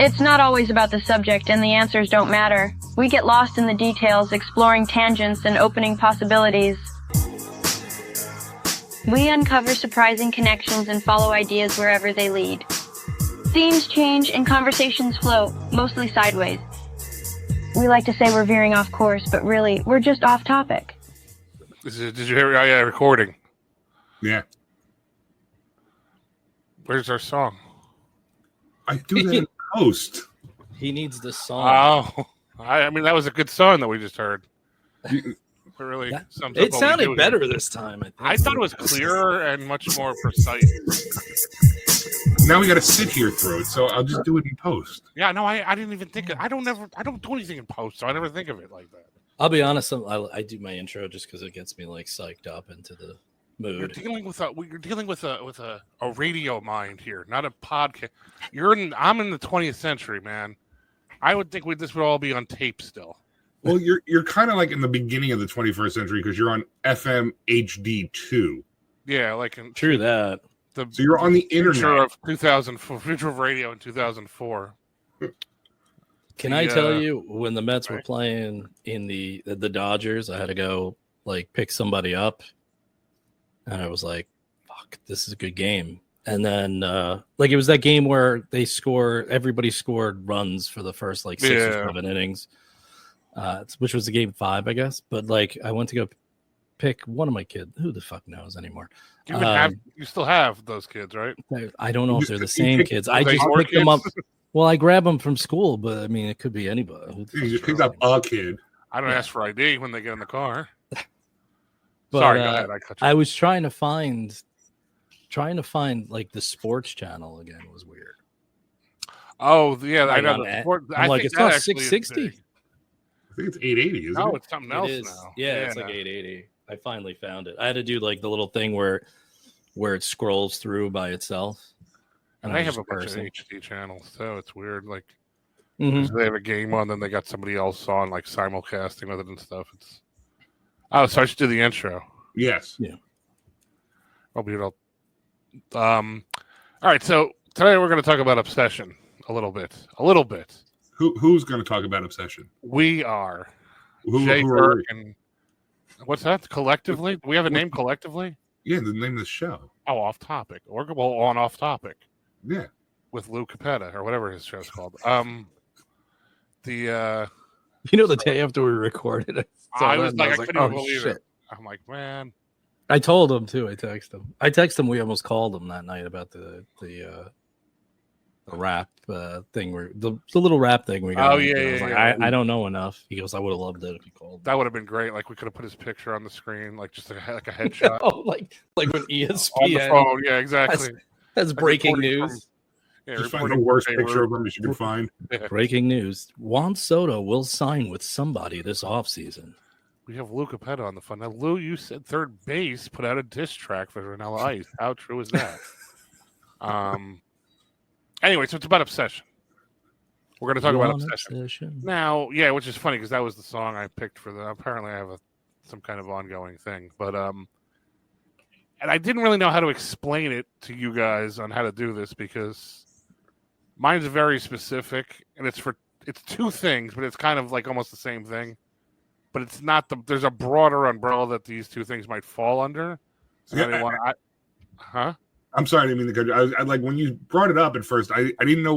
It's not always about the subject, and the answers don't matter. We get lost in the details, exploring tangents and opening possibilities. We uncover surprising connections and follow ideas wherever they lead. Themes change and conversations flow, mostly sideways. We like to say we're veering off course, but really, we're just off topic. Did you hear? Oh, yeah, recording. Yeah. Where's our song? I do that in post. He needs the song. Oh, I mean, that was a good song that we just heard. It really sums up It what sounded we do better here. this time. I thought it was clearer and much more precise. Now we got to sit here through it, so I'll just do it in post. Yeah, no, I didn't even think I don't do anything in post, so I never think of it like that. I'll be honest. I do my intro just because it gets me like psyched up into the mood. You're dealing with a radio mind here, not a podcast. I'm in the 20th century, man. I would think this would all be on tape still. Well, you're kind of like in the beginning of the 21st century because you're on FM HD2. Yeah, like True that. So you're on the internet. Future of 2004, future of radio in 2004. Can I tell you when the Mets were playing in the Dodgers, I had to go like pick somebody up, and I was like, "Fuck, this is a good game." And then like it was that game where everybody scored runs for the first like 6 or 7 innings, which was the game 5, I guess. But like I went to go pick one of my kids. Who the fuck knows anymore? You still have those kids, right? I don't know if they're the same kids. I just picked them up. Well, I grab them from school, but I mean, it could be anybody. You just picked up a kid. I don't ask for ID when they get in the car. But, Sorry, go ahead. I cut you. I was trying to find like the sports channel again was weird. Oh yeah, I know. I'm like, it's not 660. I think it's 880. Isn't No, it? it's something else now. Yeah, it's like 880. I finally found it. I had to do like the little thing where it scrolls through by itself. And they have a bunch of HD channels too. It's weird. Like they have a game on, then they got somebody else on, like simulcasting with it and stuff. So I should do the intro. Yes. Yeah. I'll be all right. So today we're going to talk about obsession a little bit. Who's going to talk about obsession? We are. Who Jay are Burke we? and what's that? Collectively? Do we have a name collectively? Yeah, the name of the show. Oh, off topic. Or on off topic. Yeah. With Lou Capetta or whatever his show's called. The day after we recorded it, I couldn't believe it. I'm like, man. I told him too. I texted him. We almost called him that night about the rap thing. The little rap thing we got. Oh yeah. I don't know enough. He goes, I would have loved it if he called. That would have been great. Like we could have put his picture on the screen, like just like a headshot. Oh, like when ESPN on the phone. Yeah, exactly. That's breaking news. Just find the worst picture of him as you can find. Yeah. Breaking news. Juan Soto will sign with somebody this offseason. We have Lou Capetta on the phone. Now, Lou, you said third base put out a diss track for Vanilla Ice. How true is that? Anyway, so it's about obsession. We're going to talk about obsession. Now, yeah, which is funny because that was the song I picked for apparently I have some kind of ongoing thing. But, and I didn't really know how to explain it to you guys on how to do this because mine's very specific and it's 2 things, but it's kind of like almost the same thing. But it's not there's a broader umbrella that these 2 things might fall under. So I'm sorry, I didn't mean to cut you. I like when you brought it up at first, I didn't know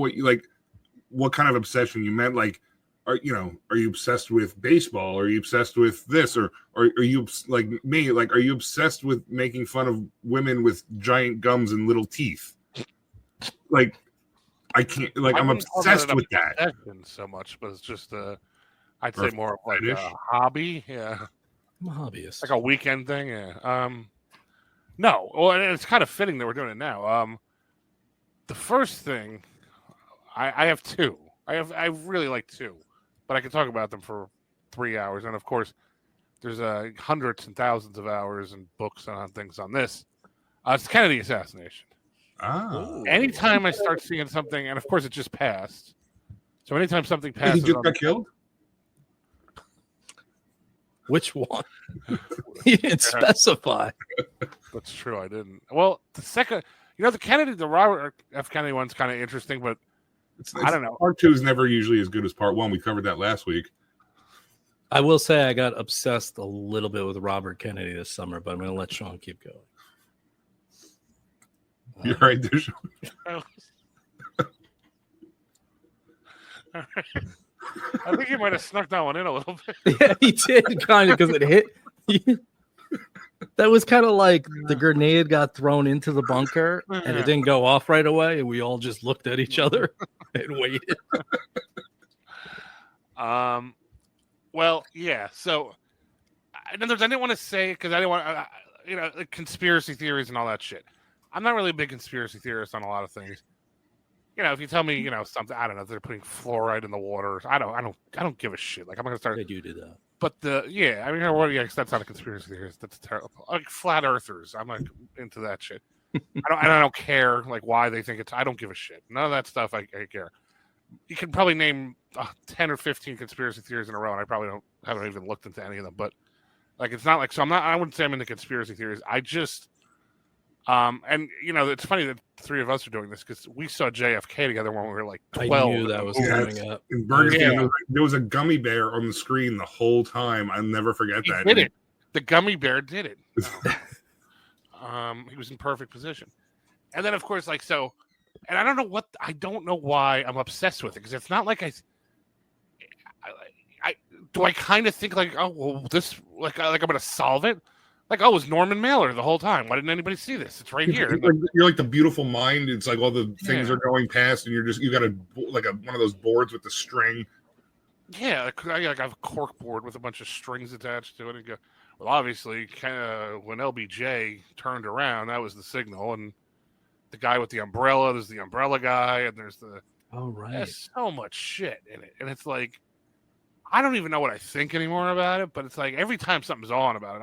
what kind of obsession you meant. Like, are you obsessed with baseball? Are you obsessed with this? Or are you like me? Like, are you obsessed with making fun of women with giant gums and little teeth? Like, I can't. Like, I'm obsessed with that. So much, but it's just I'd say more of like a hobby. Yeah, I'm a hobbyist. Like a weekend thing. Yeah. No. Well, it's kind of fitting that we're doing it now. The first thing, I have 2. I really like 2, but I can talk about them for 3 hours. And of course, there's hundreds and thousands of hours and books and things on this. It's Kennedy assassination. Anytime I start seeing something, and of course it just passed. So anytime something passes, he just got killed. Which one? You didn't specify. That's true. I didn't. Well, the second, the Robert F. Kennedy one's kind of interesting, but I don't know. Part 2 is never usually as good as part 1. We covered that last week. I will say I got obsessed a little bit with Robert Kennedy this summer, but I'm going to let Sean keep going. You're right there, Sean. I think he might have snuck that one in a little bit. Yeah, he did kind of because it hit. That was kind of like the grenade got thrown into the bunker and it didn't go off right away, and we all just looked at each other and waited. Well, yeah. So, I didn't want to say because I didn't want like conspiracy theories and all that shit. I'm not really a big conspiracy theorist on a lot of things. If you tell me, something, I don't know, they're putting fluoride in the water. I don't give a shit. Like I'm gonna start. They do that. But that's not a conspiracy theorist. That's terrible. Like flat earthers, I'm like into that shit. I don't care like why they think it's. I don't give a shit. None of that stuff I care. You can probably name 10 or 15 conspiracy theories in a row, and I haven't even looked into any of them. But like, it's not like, so I'm not. I wouldn't say I'm into conspiracy theories. I just, and it's funny that the three of us are doing this because we saw JFK together when we were like 12. I knew that was coming up. In Burger King, there was a gummy bear on the screen the whole time. I'll never forget that. He did it. The gummy bear did it. He was in perfect position, and then of course, like so. And I don't know why I'm obsessed with it because it's not like I kind of think like, oh well, this like I'm gonna solve it. Like, oh, it was Norman Mailer the whole time. Why didn't anybody see this? It's right here. You're like the beautiful mind. It's like all the things are going past, and you got one of those boards with the string. Yeah, I have a cork board with a bunch of strings attached to it. And go, well, obviously, when LBJ turned around, that was the signal, and the guy with the umbrella, there's the umbrella guy, and there's the there's so much shit in it. And it's like I don't even know what I think anymore about it, but it's like every time something's on about it,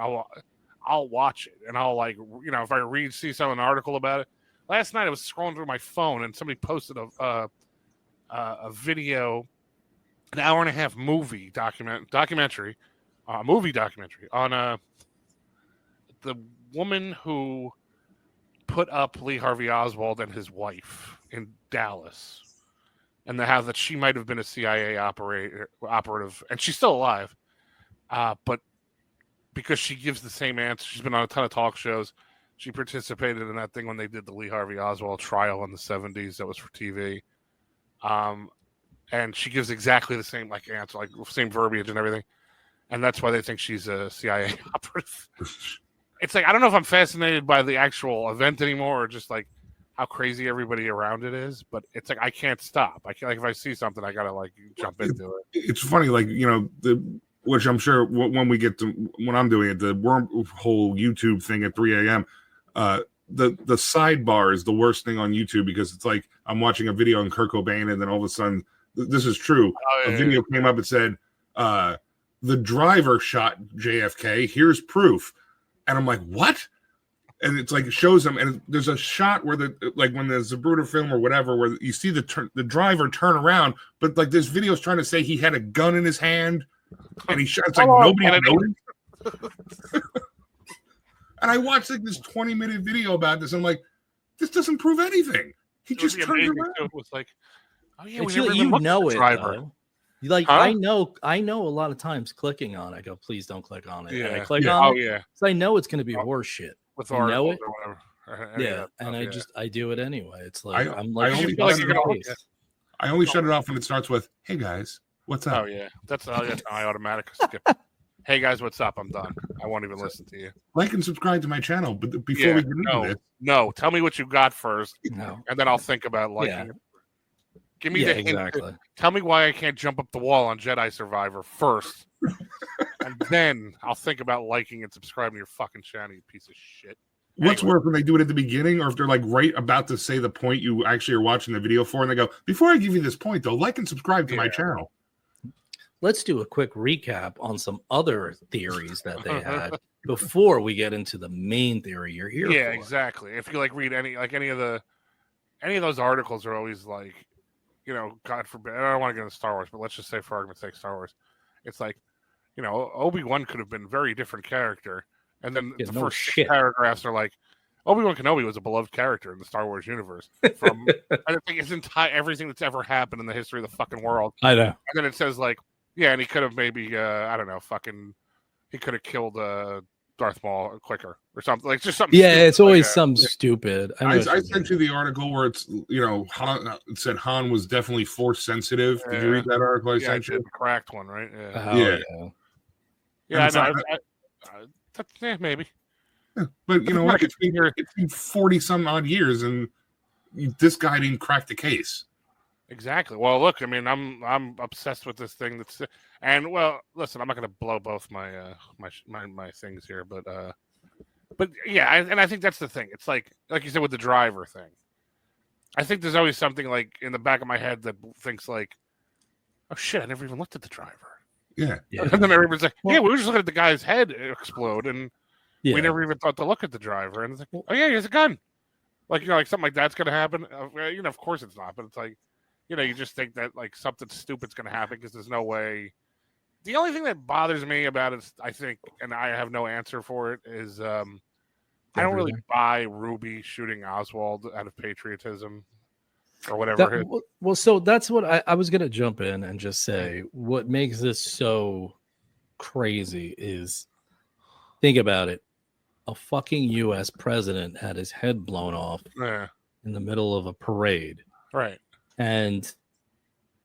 I'll watch it and I'll like if I see an article about it. Last night I was scrolling through my phone and somebody posted a video, an hour and a half movie documentary on the woman who put up Lee Harvey Oswald and his wife in Dallas, and how that she might have been a CIA operative, and she's still alive, but because she gives the same answer, she's been on a ton of talk shows. She participated in that thing when they did the Lee Harvey Oswald trial in the 70s. That was for TV, and she gives exactly the same answer, same verbiage and everything, and that's why they think she's a CIA operative. It's like I don't know if I'm fascinated by the actual event anymore, or just like how crazy everybody around it is. But it's like I can't stop. I can't, if I see something, I gotta jump into it. It's funny, which I'm sure when I'm doing it, the wormhole YouTube thing at 3 a.m. The sidebar is the worst thing on YouTube because it's like I'm watching a video on Kurt Cobain, and then all of a sudden, this is true. A video came up and said, "The driver shot JFK. Here's proof." And I'm like, what? And it's like it shows them, and there's a shot where when there's a Zapruder film or whatever, where you see the driver turn around, but this video is trying to say he had a gun in his hand, and he shot. It's like nobody noticed. And I watched this 20-minute video about this. And I'm like, this doesn't prove anything. He just turned around. It was like, oh yeah, we never even looked at the driver. I know a lot of times clicking on it, I go, please don't click on it. Yeah. And I click on it. Yeah. So I know it's going to be horse shit. With I know it. Or whatever. Yeah. And I do it anyway. It's like, I only shut it off when it starts with, hey guys, what's up? Oh yeah. That's my automatic skip. Hey guys, what's up? I'm done. I won't even listen to you. Like and subscribe to my channel. But before we get into this. No, tell me what you got first. No. And then I'll think about liking it. Give me the hint. Exactly. Tell me why I can't jump up the wall on Jedi Survivor first. And then I'll think about liking and subscribing to your fucking channel, you piece of shit. What's worse, when they do it at the beginning, or if they're right about to say the point you actually are watching the video for, and they go, before I give you this point, though, like and subscribe to my channel. Let's do a quick recap on some other theories that they had before we get into the main theory you're here for. Yeah, exactly. If you read any of those articles are always God forbid, I don't want to get into Star Wars, but let's just say for argument's sake, Star Wars. It's Obi-Wan could have been a very different character. And then the first 6 paragraphs are like, Obi-Wan Kenobi was a beloved character in the Star Wars universe. From I think his entire everything that's ever happened in the history of the fucking world. I know. And then it says like, yeah, and he could have maybe I don't know, he could have killed Darth Maul quicker or something, like just something. Yeah, it's always like something stupid. I sent you the article where it's it said Han was definitely force sensitive. Did you read that article? I sent you the cracked one, right? Yeah. Yeah, maybe. Yeah, but you know what? It's been 40 some odd years, and this guy didn't crack the case. Exactly. Well, look, I mean, I'm obsessed with this thing. And well, listen, I'm not going to blow both my my things here, but yeah, and I think that's the thing. It's like you said with the driver thing. I think there's always something like in the back of my head that thinks like, oh shit, I never even looked at the driver. Yeah. And then everybody's like, yeah, we were just looking at the guy's head explode, and we never even thought to look at the driver. And it's like, oh yeah, he has a gun. Like like something like that's going to happen. Of course it's not, but it's like. You just think that like something stupid's going to happen because there's no way. The only thing that bothers me about it, I think, and I have no answer for it, is I don't really buy Ruby shooting Oswald out of patriotism or whatever. Well, so that's what I was going to jump in and just say. What makes this so crazy is, think about it. A fucking U.S. president had his head blown off in the middle of a parade. Right. And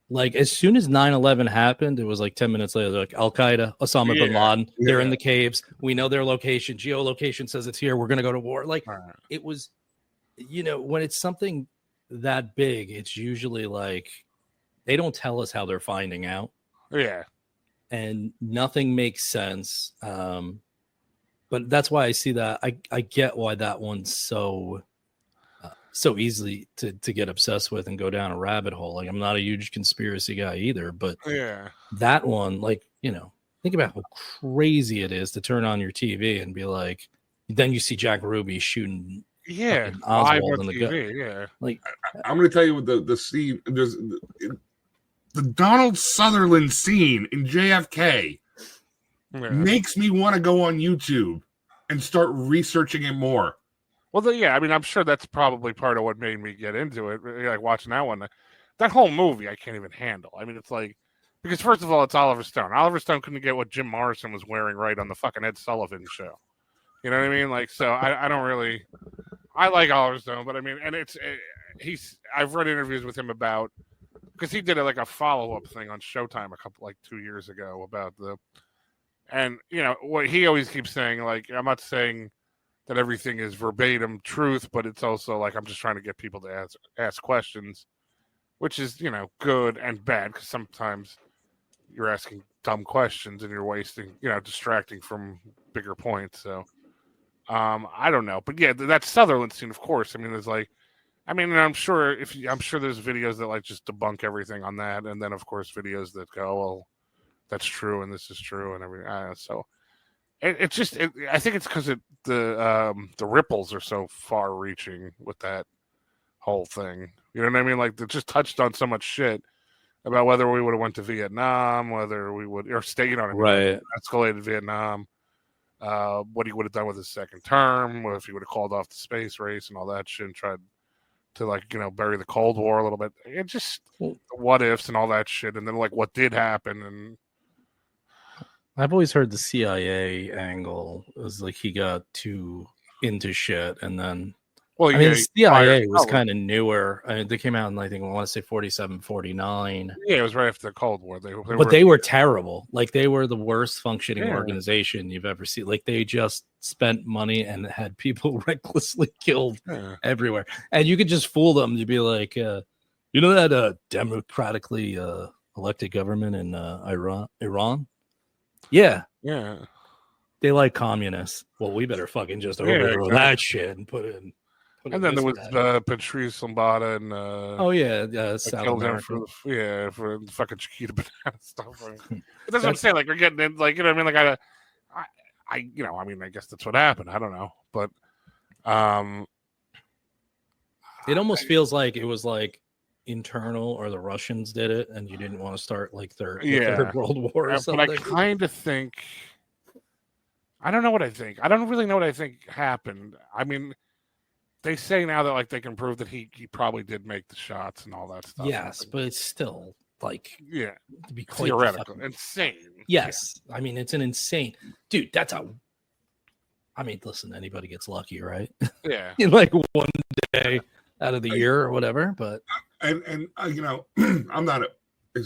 like as soon as 9/11 happened, it was like 10 minutes later, like Al Qaeda, Osama bin Laden, they're in the caves. We know their location. Geolocation says it's here. We're going to go to war. Like it was, when it's something that big, it's usually like they don't tell us how they're finding out. Yeah. And nothing makes sense. But that's why I see that. I get why that one's so easily to get obsessed with and go down a rabbit hole. Like I'm not a huge conspiracy guy either, but that one, like, think about how crazy it is to turn on your TV and be like, then you see Jack Ruby shooting Oswald in the gut. Yeah. Like I'm going to tell you what the scene, there's the Donald Sutherland scene in JFK makes me want to go on YouTube and start researching it more. Well, I mean, I'm sure that's probably part of what made me get into it. Like watching that one, that whole movie, I can't even handle. I mean, it's like, because first of all, it's Oliver Stone. Oliver Stone couldn't get what Jim Morrison was wearing right on the fucking Ed Sullivan show. You know what I mean? Like, so I don't really, I like Oliver Stone, but I mean, and I've read interviews with him about, because he did like a follow-up thing on Showtime 2 years ago about and what he always keeps saying, like, I'm not saying that everything is verbatim truth, but it's also like I'm just trying to get people to ask questions, which is, good and bad, because sometimes you're asking dumb questions and you're wasting, distracting from bigger points. So I don't know. But yeah, that Sutherland scene, of course. I mean, there's like, I'm sure there's videos that like just debunk everything on that, and then of course videos that go, well, that's true and this is true and everything. So I think it's because the ripples are so far-reaching with that whole thing. You know what I mean? Like, it just touched on so much shit about whether we would have went to Vietnam, whether we would or stay, right? Escalated Vietnam, what he would have done with his second term, what if he would have called off the space race and all that shit, and tried to bury the Cold War a little bit. It just the what ifs and all that shit, and then like what did happen and. I've always heard the CIA angle was like he got too into shit, and then the CIA was kind of newer. I mean, they came out in I want to say 47, 49. Yeah, it was right after the Cold War. They were terrible. Like they were the worst functioning organization you've ever seen. Like they just spent money and had people recklessly killed everywhere, and you could just fool them. You'd be like, that democratically elected government in Iran. Yeah. They like communists. Well, we better fucking just overthrow that shit and put in. And then there was Patrice Lombardo and killed him for fucking Chiquita Banana stuff. That's what I'm saying. Like we're getting in, like what I mean. Like I guess that's what happened. I don't know, but it almost feels like it was like internal, or the Russians did it, and you didn't want to start like third World War or something. But I kind of think, I don't know what I think. I don't really know what I think happened. I mean, they say now that like they can prove that he probably did make the shots and all that stuff. Yes, but it's still like to be quite theoretical, insane. Yes, I mean it's an insane dude. That's a. I mean, listen, anybody gets lucky, right? Yeah, in like one day out of the year or whatever. But and you know, I'm not a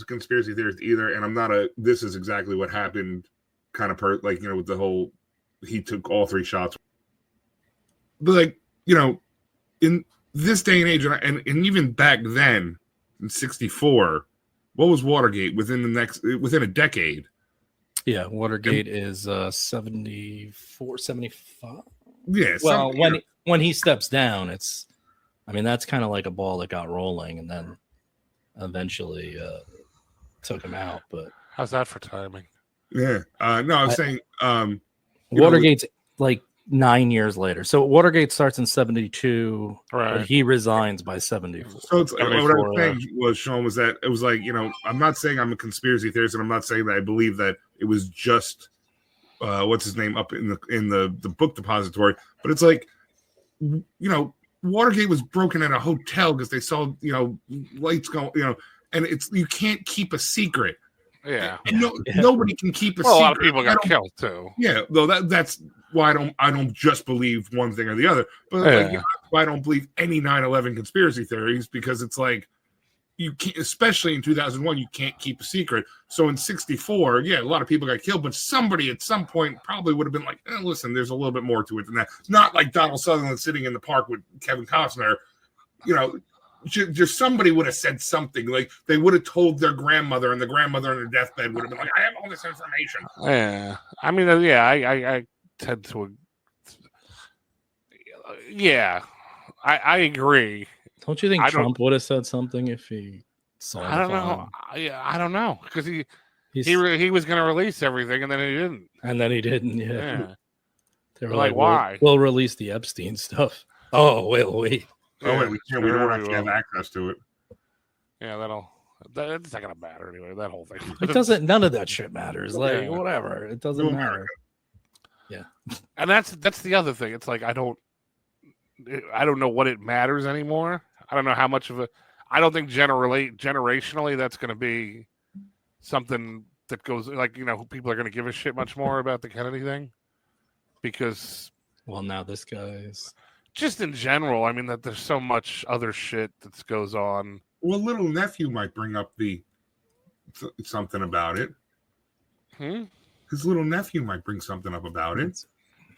conspiracy theorist either, and I'm not a this is exactly what happened kind of like, you know, with the whole he took all 3 shots. But like, you know, in this day and age, and even back then in '64, what was Watergate within a decade? Yeah, Watergate is 74, 75. Yeah. Well, when he steps down, it's, I mean, that's kind of like a ball that got rolling and then eventually took him out. But how's that for timing? Yeah. No, I was saying Watergate's like 9 years later. So Watergate starts in 72, right? But he resigns by 74. So it's, what I was saying was, Sean, was that it was like, you know, I'm not saying I'm a conspiracy theorist, and I'm not saying that I believe that it was just what's his name up in the book depository, but it's like, you know, Watergate was broken at a hotel because they saw, you know, lights go, you know, and it's, you can't keep a secret. Yeah. Nobody can keep a secret. A lot of people got killed too. Yeah, though that's why I don't just believe one thing or the other. But like, you know, why I don't believe any 9/11 conspiracy theories, because it's like, you can't, especially in 2001, you can't keep a secret. So in '64, yeah, a lot of people got killed, but somebody at some point probably would have been like, listen, there's a little bit more to it than that. It's not like Donald Sutherland sitting in the park with Kevin Costner, you know. Just somebody would have said something, like they would have told their grandmother, and the grandmother on her deathbed would have been like, I have all this information. Yeah. I mean, I tend to, I agree. Don't you think Trump would have said something if he saw? I don't know. I don't know, because he was going to release everything, and then he didn't. Yeah. They were like, why? We'll release the Epstein stuff. Oh, wait. Oh, wait, we can't. We don't actually have access to it. Yeah, that's not gonna matter anyway. That whole thing. It doesn't. None of that shit matters. Like whatever. It doesn't matter. Yeah. And that's the other thing. It's like I don't know what it matters anymore. I don't know how much of a. I don't think generationally that's going to be something that goes, like, you know, people are going to give a shit much more about the Kennedy thing, because. Well, now this guy's. Just in general, I mean, that there's so much other shit that goes on. Well, little nephew might bring up something about it. His little nephew might bring something up about it.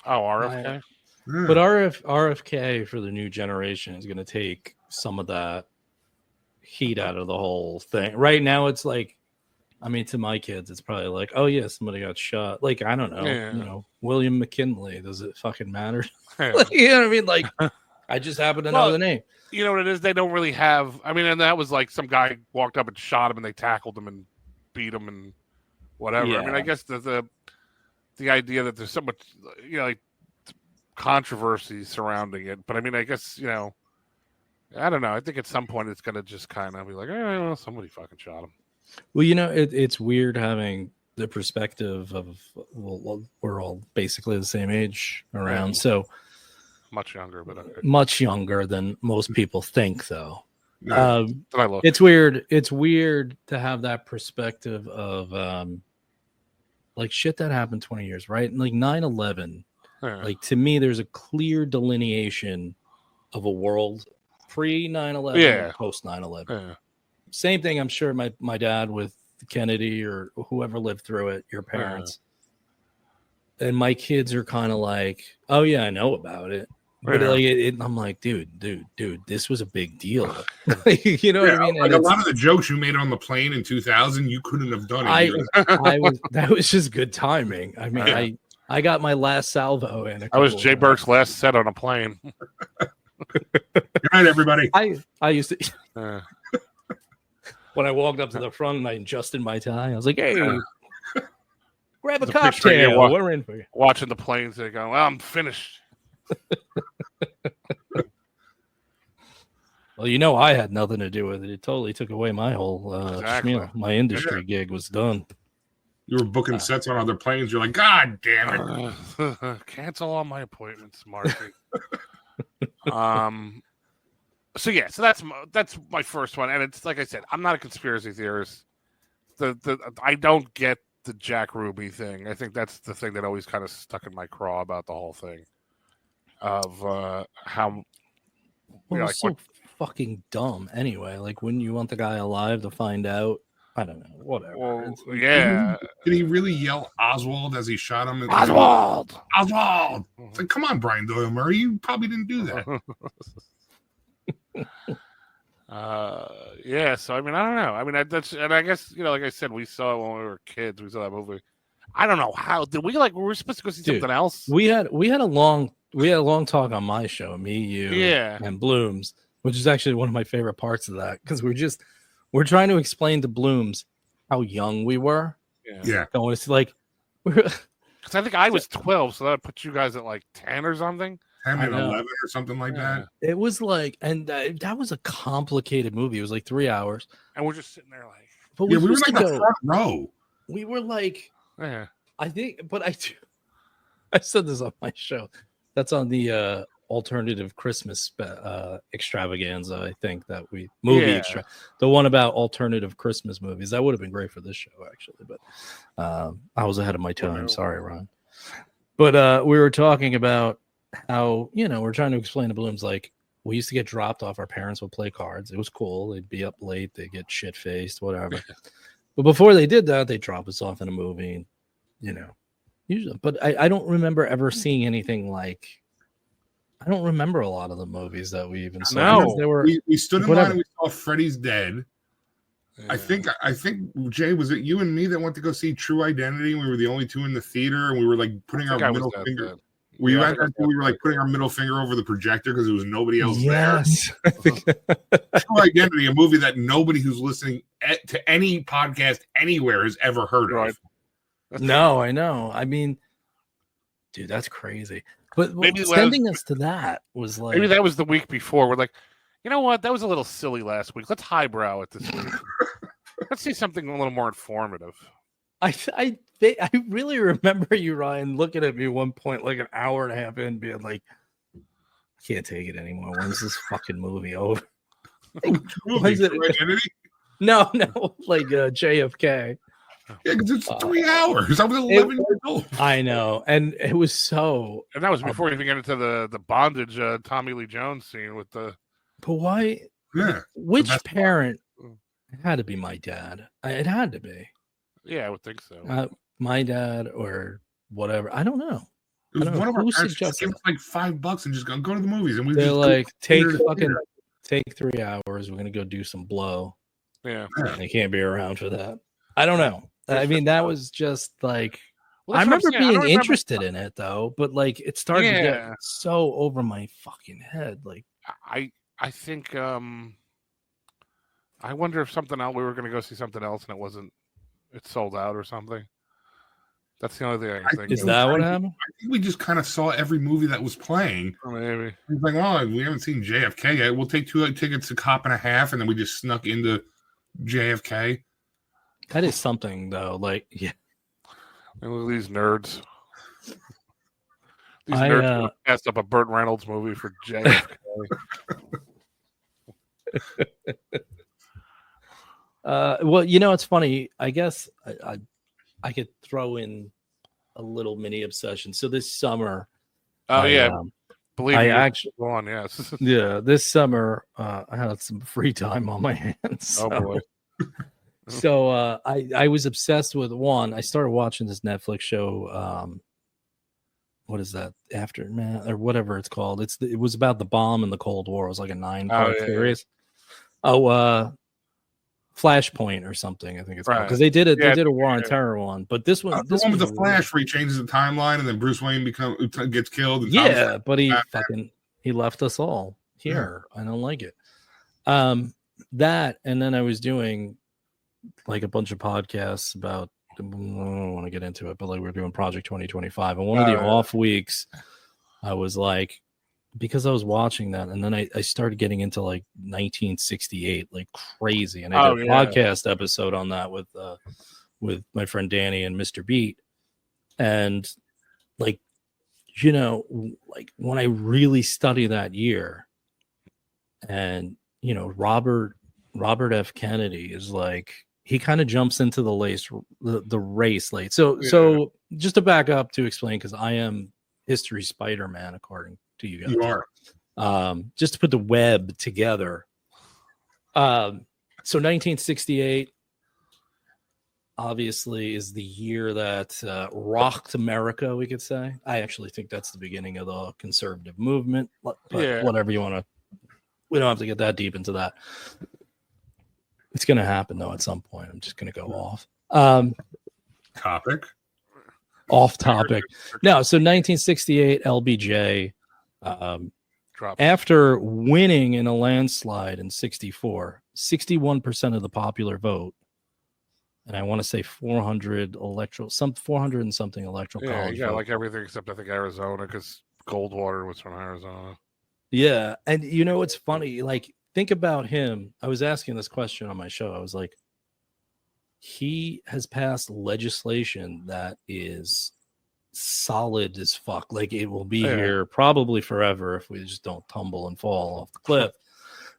Oh, RFK. Yeah. But RFK for the new generation is going to take some of that heat out of the whole thing. Right now, it's like, I mean, to my kids, it's probably like, oh yeah, somebody got shot. Like, I don't know, you know, William McKinley. Does it fucking matter? Like, you know what I mean? Like, I just happen to know the name. You know what it is? They don't really have. I mean, and that was like some guy walked up and shot him, and they tackled him and beat him and whatever. Yeah. I mean, I guess the idea that there's so much, you know, like, controversy surrounding it. But I mean, I guess, you know, I don't know. I think at some point it's gonna just kind of be like, well, somebody fucking shot him. Well, you know, it's weird having the perspective of, well, we're all basically the same age around, so much younger, but much younger than most people think, though. It's weird. It's weird to have that perspective of like shit that happened 20 years, right? Like 9/11. Like, to me, there's a clear delineation of a world pre 9/11 and post 9/11. Yeah. Same thing, I'm sure my dad with Kennedy or whoever lived through it, your parents. And my kids are kind of like, oh, yeah, I know about it. But like, I'm like, dude, this was a big deal. You know what I mean? Like, a lot of the jokes you made on the plane in 2000, you couldn't have done it. That was just good timing. I mean, I got my last salvo in. I was Jay Burke's last set on a plane. Good night, everybody. I used to... When I walked up to the front and I adjusted my tie, I was like, hey, grab a cocktail. We're in for you. Watching the planes, they go, well, I'm finished. Well, you know, I had nothing to do with it. It totally took away my whole schmeal. My industry gig was done. You were booking sets on other planes. You're like, God damn it. Cancel all my appointments, Marty. So that's my first one, and it's like I said, I'm not a conspiracy theorist. I don't get the Jack Ruby thing. I think that's the thing that always kind of stuck in my craw about the whole thing of how. Well, it's so fucking dumb. Anyway, like, wouldn't you want the guy alive to find out? I don't know. Whatever. Well, like, yeah. Did he really yell Oswald as he shot him? Oswald! Oswald! It's like, come on, Brian Doyle Murray. You probably didn't do that. Yeah, so I mean, I don't know. I mean, and I guess, like I said, we saw it when we were kids. We saw that movie. I don't know how did we were we supposed to go see something else? We had a long talk on my show, me, you, and Blooms, which is actually one of my favorite parts of that, because we're trying to explain to Blooms how young we were. Yeah. Going to like, because I think I was 12, so that would put you guys at like 10 or something. 10 and 11 or something like that. It was like, and that was a complicated movie. It was like 3 hours, and we're just sitting there like, but we were like the front row. We were like, yeah. I think, but I said this on my show. That's on the alternative Christmas extravaganza. I think that the one about alternative Christmas movies. That would have been great for this show, actually, but I was ahead of my time. Sorry, Ron. But we were talking about how, we're trying to explain to Blooms, like, we used to get dropped off. Our parents would play cards. It was cool. They'd be up late. They'd get shit faced, whatever. But before they did that, they'd drop us off in a movie, usually. But I don't remember ever seeing anything like. I don't remember a lot of the movies that we even saw. No, we stood in line and we saw Freddy's Dead. Yeah. I think Jay, was it you and me that went to go see True Identity? And we were the only two in the theater, and we were like putting our middle finger. We were like putting our middle finger over the projector because there was nobody else there. True Identity, a movie that nobody who's listening to any podcast anywhere has ever heard of. No, I know. I mean, dude, that's crazy. But maybe sending us to that was like, maybe that was the week before. We're like, you know what? That was a little silly last week. Let's highbrow it this week. Let's see something a little more informative. I really remember you, Ryan, looking at me at one point, like an hour and a half in, being like, I can't take it anymore. When's this fucking movie over? No, like JFK. Yeah, because it's 3 hours. I was 11 years old. I know, and it was so. And that was before you even get into the bondage Tommy Lee Jones scene with the. But why? Yeah. Which parent? It had to be my dad. It had to be. Yeah, I would think so. My dad or whatever. I don't know. It was one of our parents just give us like $5 and just go to the movies, and they're like, take 3 hours. We're gonna go do some blow. Yeah, they can't be around for that. I don't know. I mean, that was just like, I remember being interested in it though, but like it started to get so over my fucking head. Like, I think I wonder if something else, we were going to go see something else and it sold out or something. That's the only thing I think. Is that what happened? I think we just kind of saw every movie that was playing. Oh, maybe. It's like, well, we haven't seen JFK yet. We'll take 2 tickets a cop and a half, and then we just snuck into JFK. That is something, though. Like, yeah. Look at these nerds. These nerds passed up a Burt Reynolds movie for JFK. Well, it's funny. I guess I could throw in a little mini obsession. So this summer, believe me, actually go on. Yes, this summer I had some free time on my hands. So. Oh boy. So I was obsessed with one. I started watching this Netflix show. What is that? Aftermath or whatever it's called. It was about the bomb in the Cold War. It was like a 9-part series. Flashpoint or something. I think it's called, because they did a War on Terror one. But this one, the one with the Flash, where he changes the timeline and then Bruce Wayne gets killed. And but he left us all here. I don't like it. That, and then I was doing like a bunch of podcasts about, I don't want to get into it, but like we're doing Project 2025, and one of the off weeks I was like, because I was watching that, and then I started getting into like 1968 like crazy, and I did a podcast episode on that with my friend Danny and Mr. Beat, and like like when I really study that year, and Robert F. Kennedy is like, he kind of jumps into the race late. So just to back up to explain, because I am history Spider-Man according to you guys. You are. Just to put the web together. So 1968 obviously is the year that rocked America, we could say. I actually think that's the beginning of the conservative movement, but whatever you want to, we don't have to get that deep into that. It's going to happen though at some point. I'm just going to go off. Topic. Off topic. No, so 1968 LBJ, after winning in a landslide in 64, 61% of the popular vote, and I want to say 400 and something electoral college. Yeah, like everything except I think Arizona, because Goldwater was from Arizona. Yeah, and what's funny? Like, think about him. I was asking this question on my show. I was like, he has passed legislation that is solid as fuck. Like, it will be here probably forever if we just don't tumble and fall off the cliff.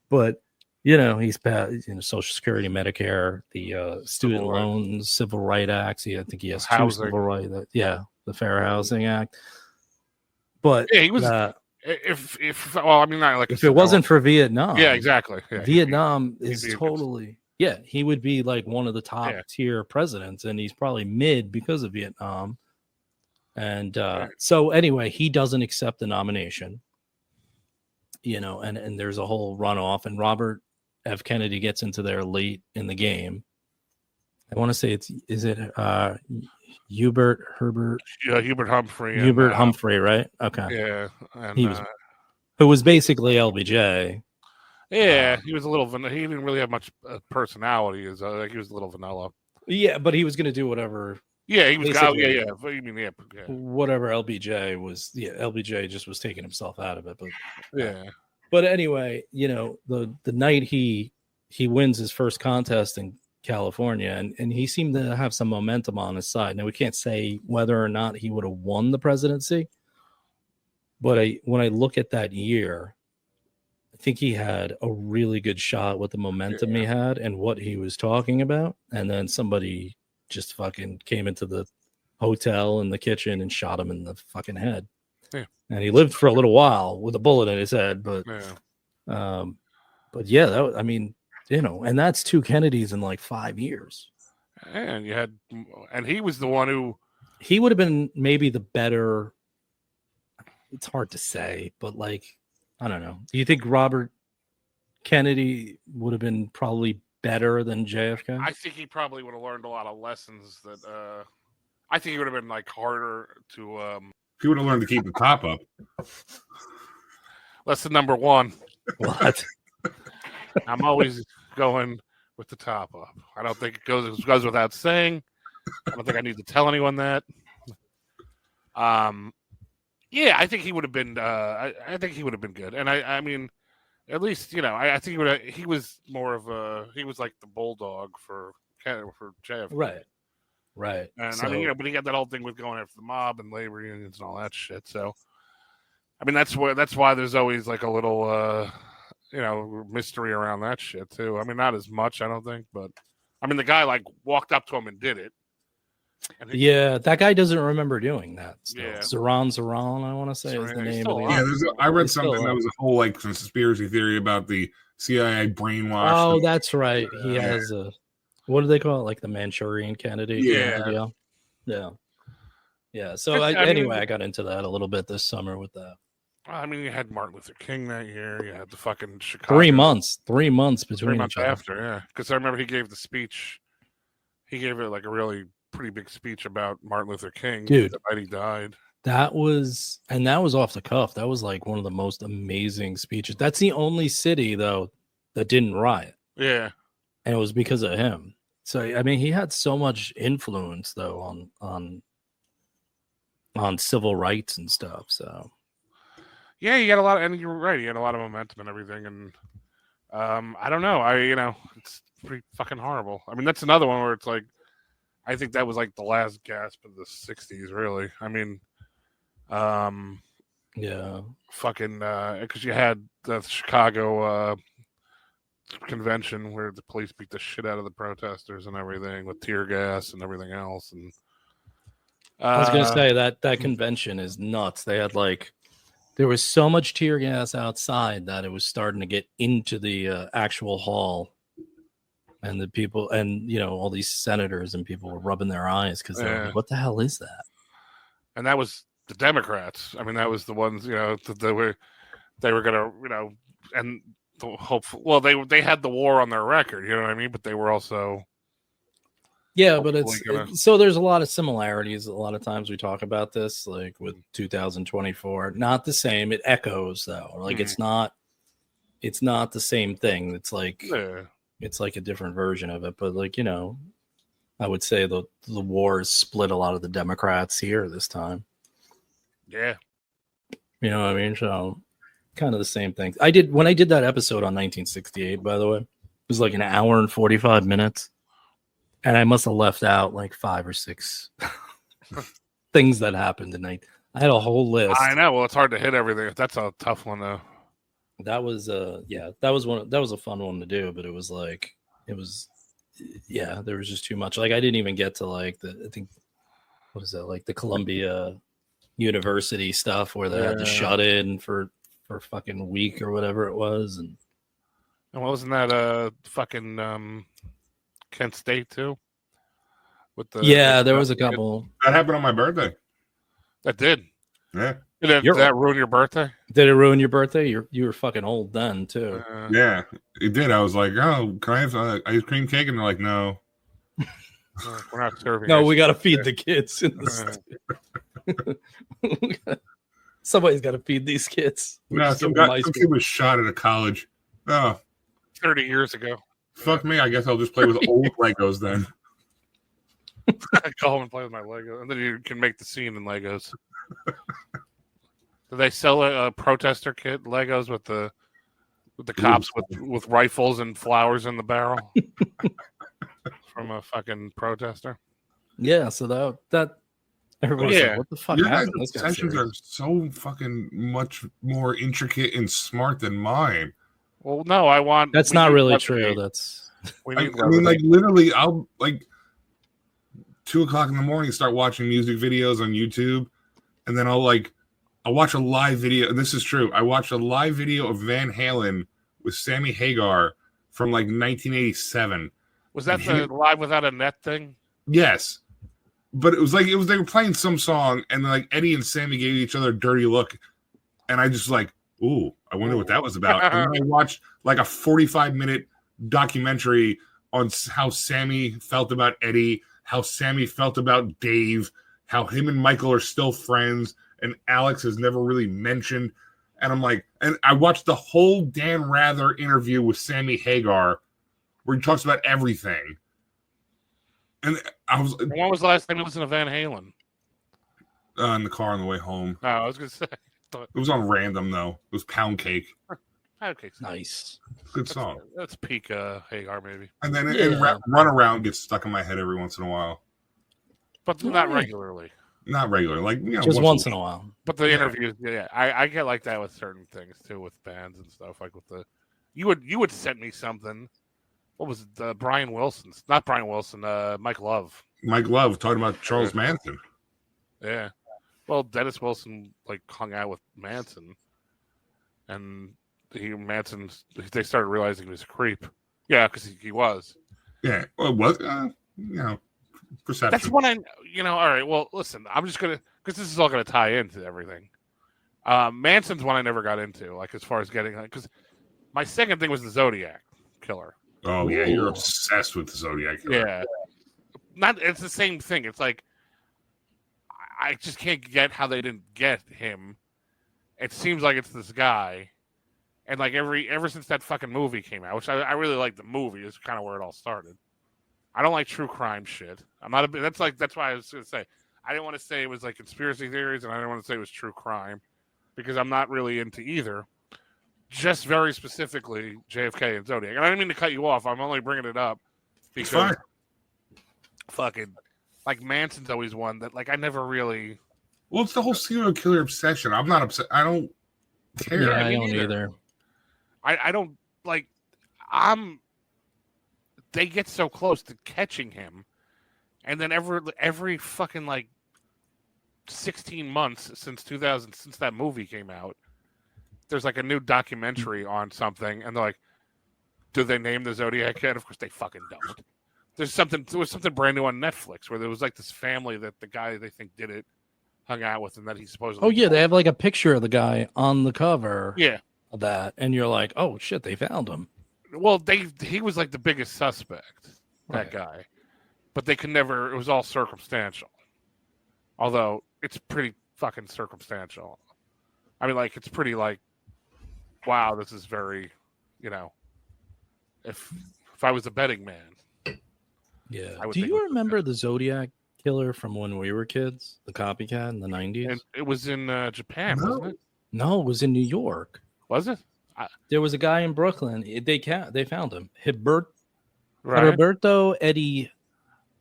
But he's passed Social Security, Medicare, the student loans, Civil Rights Acts. I think he has two civil rights. The Fair Housing Act. But he was. If it wasn't for Vietnam, exactly. Yeah, Vietnam is totally. Yeah, he would be like one of the top tier presidents, and he's probably mid because of Vietnam. And so anyway, he doesn't accept the nomination. And there's a whole runoff, and Robert F. Kennedy gets into there late in the game. I want to say Hubert Humphrey. Hubert Humphrey, right? Okay. Yeah. And, who was basically LBJ. Yeah, he was a little vanilla. He didn't really have much personality. He was a little vanilla. Yeah, but he was going to do whatever. Yeah, he was. Whatever LBJ was. Yeah, LBJ just was taking himself out of it. But yeah. But anyway, the night he wins his first contest in California, and he seemed to have some momentum on his side. Now, we can't say whether or not he would have won the presidency, but when I look at that year, I think he had a really good shot with the momentum he had and what he was talking about. And then somebody just fucking came into the hotel in the kitchen and shot him in the fucking head. Yeah. And he lived for a little while with a bullet in his head, but and that's two Kennedys in like 5 years. And he was the one who, he would have been maybe the better. It's hard to say, but like, I don't know. Do you think Robert Kennedy would have been probably better than JFK? I think he probably would have learned a lot of lessons that I think he would have been like harder to he would have learned to keep the top up. Lesson number one. What? I'm always going with the top up. I don't think it goes without saying. I don't think I need to tell anyone that. Yeah, I think he would have been. I think he would have been good, and I mean, at least I think he was more of a. He was like the bulldog for JFK. Right. And I mean, but he got that whole thing with going after the mob and labor unions and all that shit. So, I mean, that's why there's always like a little, mystery around that shit too. I mean, not as much, I don't think, but I mean, the guy like walked up to him and did it. And that guy doesn't remember doing that. Still. Yeah, Zaran, I want to say is the name of the. I read something that was a whole like conspiracy theory about the CIA brainwash. Oh, that's right. He has a. What do they call it? Like the Manchurian candidate? Yeah. So I got into that a little bit this summer with that. I mean, you had Martin Luther King that year. You had the fucking Chicago. 3 months between 3 months each other. After, yeah. Because I remember he gave the speech. He gave it like a really pretty big speech about Martin Luther King. Dude, the night he died. That was off the cuff. That was like one of the most amazing speeches. That's the only city though that didn't riot. Yeah. And it was because of him. So I mean, he had so much influence though on civil rights and stuff. So yeah, he had a lot of, and you're right, he had a lot of momentum and everything. And I don't know, it's pretty fucking horrible. I mean, that's another one where it's like, I think that was like the last gasp of the '60s. Really, I mean, Yeah. Fucking because you had the Chicago convention where the police beat the shit out of the protesters and everything with tear gas and everything else. And I was gonna say that convention is nuts. They had there was so much tear gas outside that it was starting to get into the actual hall, and the people and all these senators and people were rubbing their eyes because they're like, "What the hell is that?" And that was the Democrats. I mean, that was the ones that they were gonna and the hopeful. Well, they had the war on their record, you know what I mean? But they were also. Yeah, but so there's a lot of similarities. A lot of times we talk about this, like with 2024, not the same. It echoes though. Like it's not the same thing. It's like it's like a different version of it. But I would say the wars split a lot of the Democrats here this time. Yeah, you know what I mean. So kind of the same thing. When I did that episode on 1968. By the way, it was like an hour and 45 minutes. And I must have left out like 5 or 6 things that happened tonight. I had a whole list. I know. Well, it's hard to hit everything. That's a tough one, though. That was that was a fun one to do, but there was just too much. Like I didn't even get to what the Columbia University stuff where they had to shut in for fucking a week or whatever it was, and wasn't that fucking. Kent State too. There was a couple. That happened on my birthday. That did. Yeah. Did that ruin your birthday? Did it ruin your birthday? You were fucking old then too. Yeah, it did. I was like, "Oh, can I have ice cream cake?" And they're like, "No, we're not serving." No, we got to feed the kids. Somebody's got to feed these kids. No, some kid was shot at a college. Oh, 30 years ago. Fuck me. I guess I'll just play with old Legos then. I call him and play with my Lego, and then you can make the scene in Legos. Do they sell a protester kit Legos with the cops with rifles and flowers in the barrel from a fucking protester? Yeah, so that everybody's like, what the fuck happened? Your sessions are so fucking much more intricate and smart than mine. Well, no, that's not really true. That's literally, I'll 2:00 in the morning start watching music videos on YouTube, and then I'll watch a live video. And this is true. I watched a live video of Van Halen with Sammy Hagar from 1987. Was that the Live Without a Net thing? Yes, but it was they were playing some song, and Eddie and Sammy gave each other a dirty look, and I just ooh, I wonder what that was about. And then I watched a 45-minute documentary on how Sammy felt about Eddie, how Sammy felt about Dave, how him and Michael are still friends, and Alex has never really mentioned. And and I watched the whole Dan Rather interview with Sammy Hagar, where he talks about everything. And I was. When was the last time you listened to Van Halen? In the car on the way home. Oh, I was gonna say. It was on random though. It was Pound Cake. Pound Cake's nice. Good song. That's peak Hagar maybe. And then Run Around gets stuck in my head every once in a while. But not regularly. Not regular. Just once in a while. But the interviews, I get like that with certain things too, with bands and stuff. Like with you would send me something. What was it? Brian Wilson's, not Brian Wilson. Mike Love. Mike Love talking about Charles Manson. Yeah. Well, Dennis Wilson hung out with Manson, and they started realizing he was a creep. Yeah, because he was. Yeah. Well, what? Perception. That's one I. All right. Well, listen. I'm just gonna because this is all gonna tie into everything. Manson's one I never got into. As far as getting because my second thing was the Zodiac Killer. Oh yeah, you're obsessed with the Zodiac Killer. Yeah. It's the same thing. It's I just can't get how they didn't get him. It seems like it's this guy, and ever since that fucking movie came out, which I really like the movie, is kind of where it all started. I don't like true crime shit. I'm not a bit. That's why I was gonna say I didn't want to say it was conspiracy theories, and I didn't want to say it was true crime because I'm not really into either. Just very specifically JFK and Zodiac, and I didn't mean to cut you off. I'm only bringing it up because fucking. Manson's always one that I never really Well, it's the whole serial killer obsession. I'm not upset. I don't care. Yeah, I don't either. I don't like. They get so close to catching him, and then every fucking like 16 months since that movie came out, there's like a new documentary on something, and they're like, do they name the Zodiac Kid? Of course they fucking don't. There was something brand new on Netflix where there was like this family that the guy they think did it hung out with, and that he supposedly. Oh yeah, they have like a picture of the guy on the cover. Yeah, of that, and you're like, oh shit, they found him. Well, he was like the biggest suspect, that guy, but they could never. It was all circumstantial. Although it's pretty fucking circumstantial. I mean, like it's pretty like, wow, this is very, if I was a betting man. Yeah. Do you remember the Zodiac Killer from when we were kids? The copycat in the 90s? And it was in Japan, wasn't it? No, it was in New York. Was it? There was a guy in Brooklyn. They found him. Roberto Eddie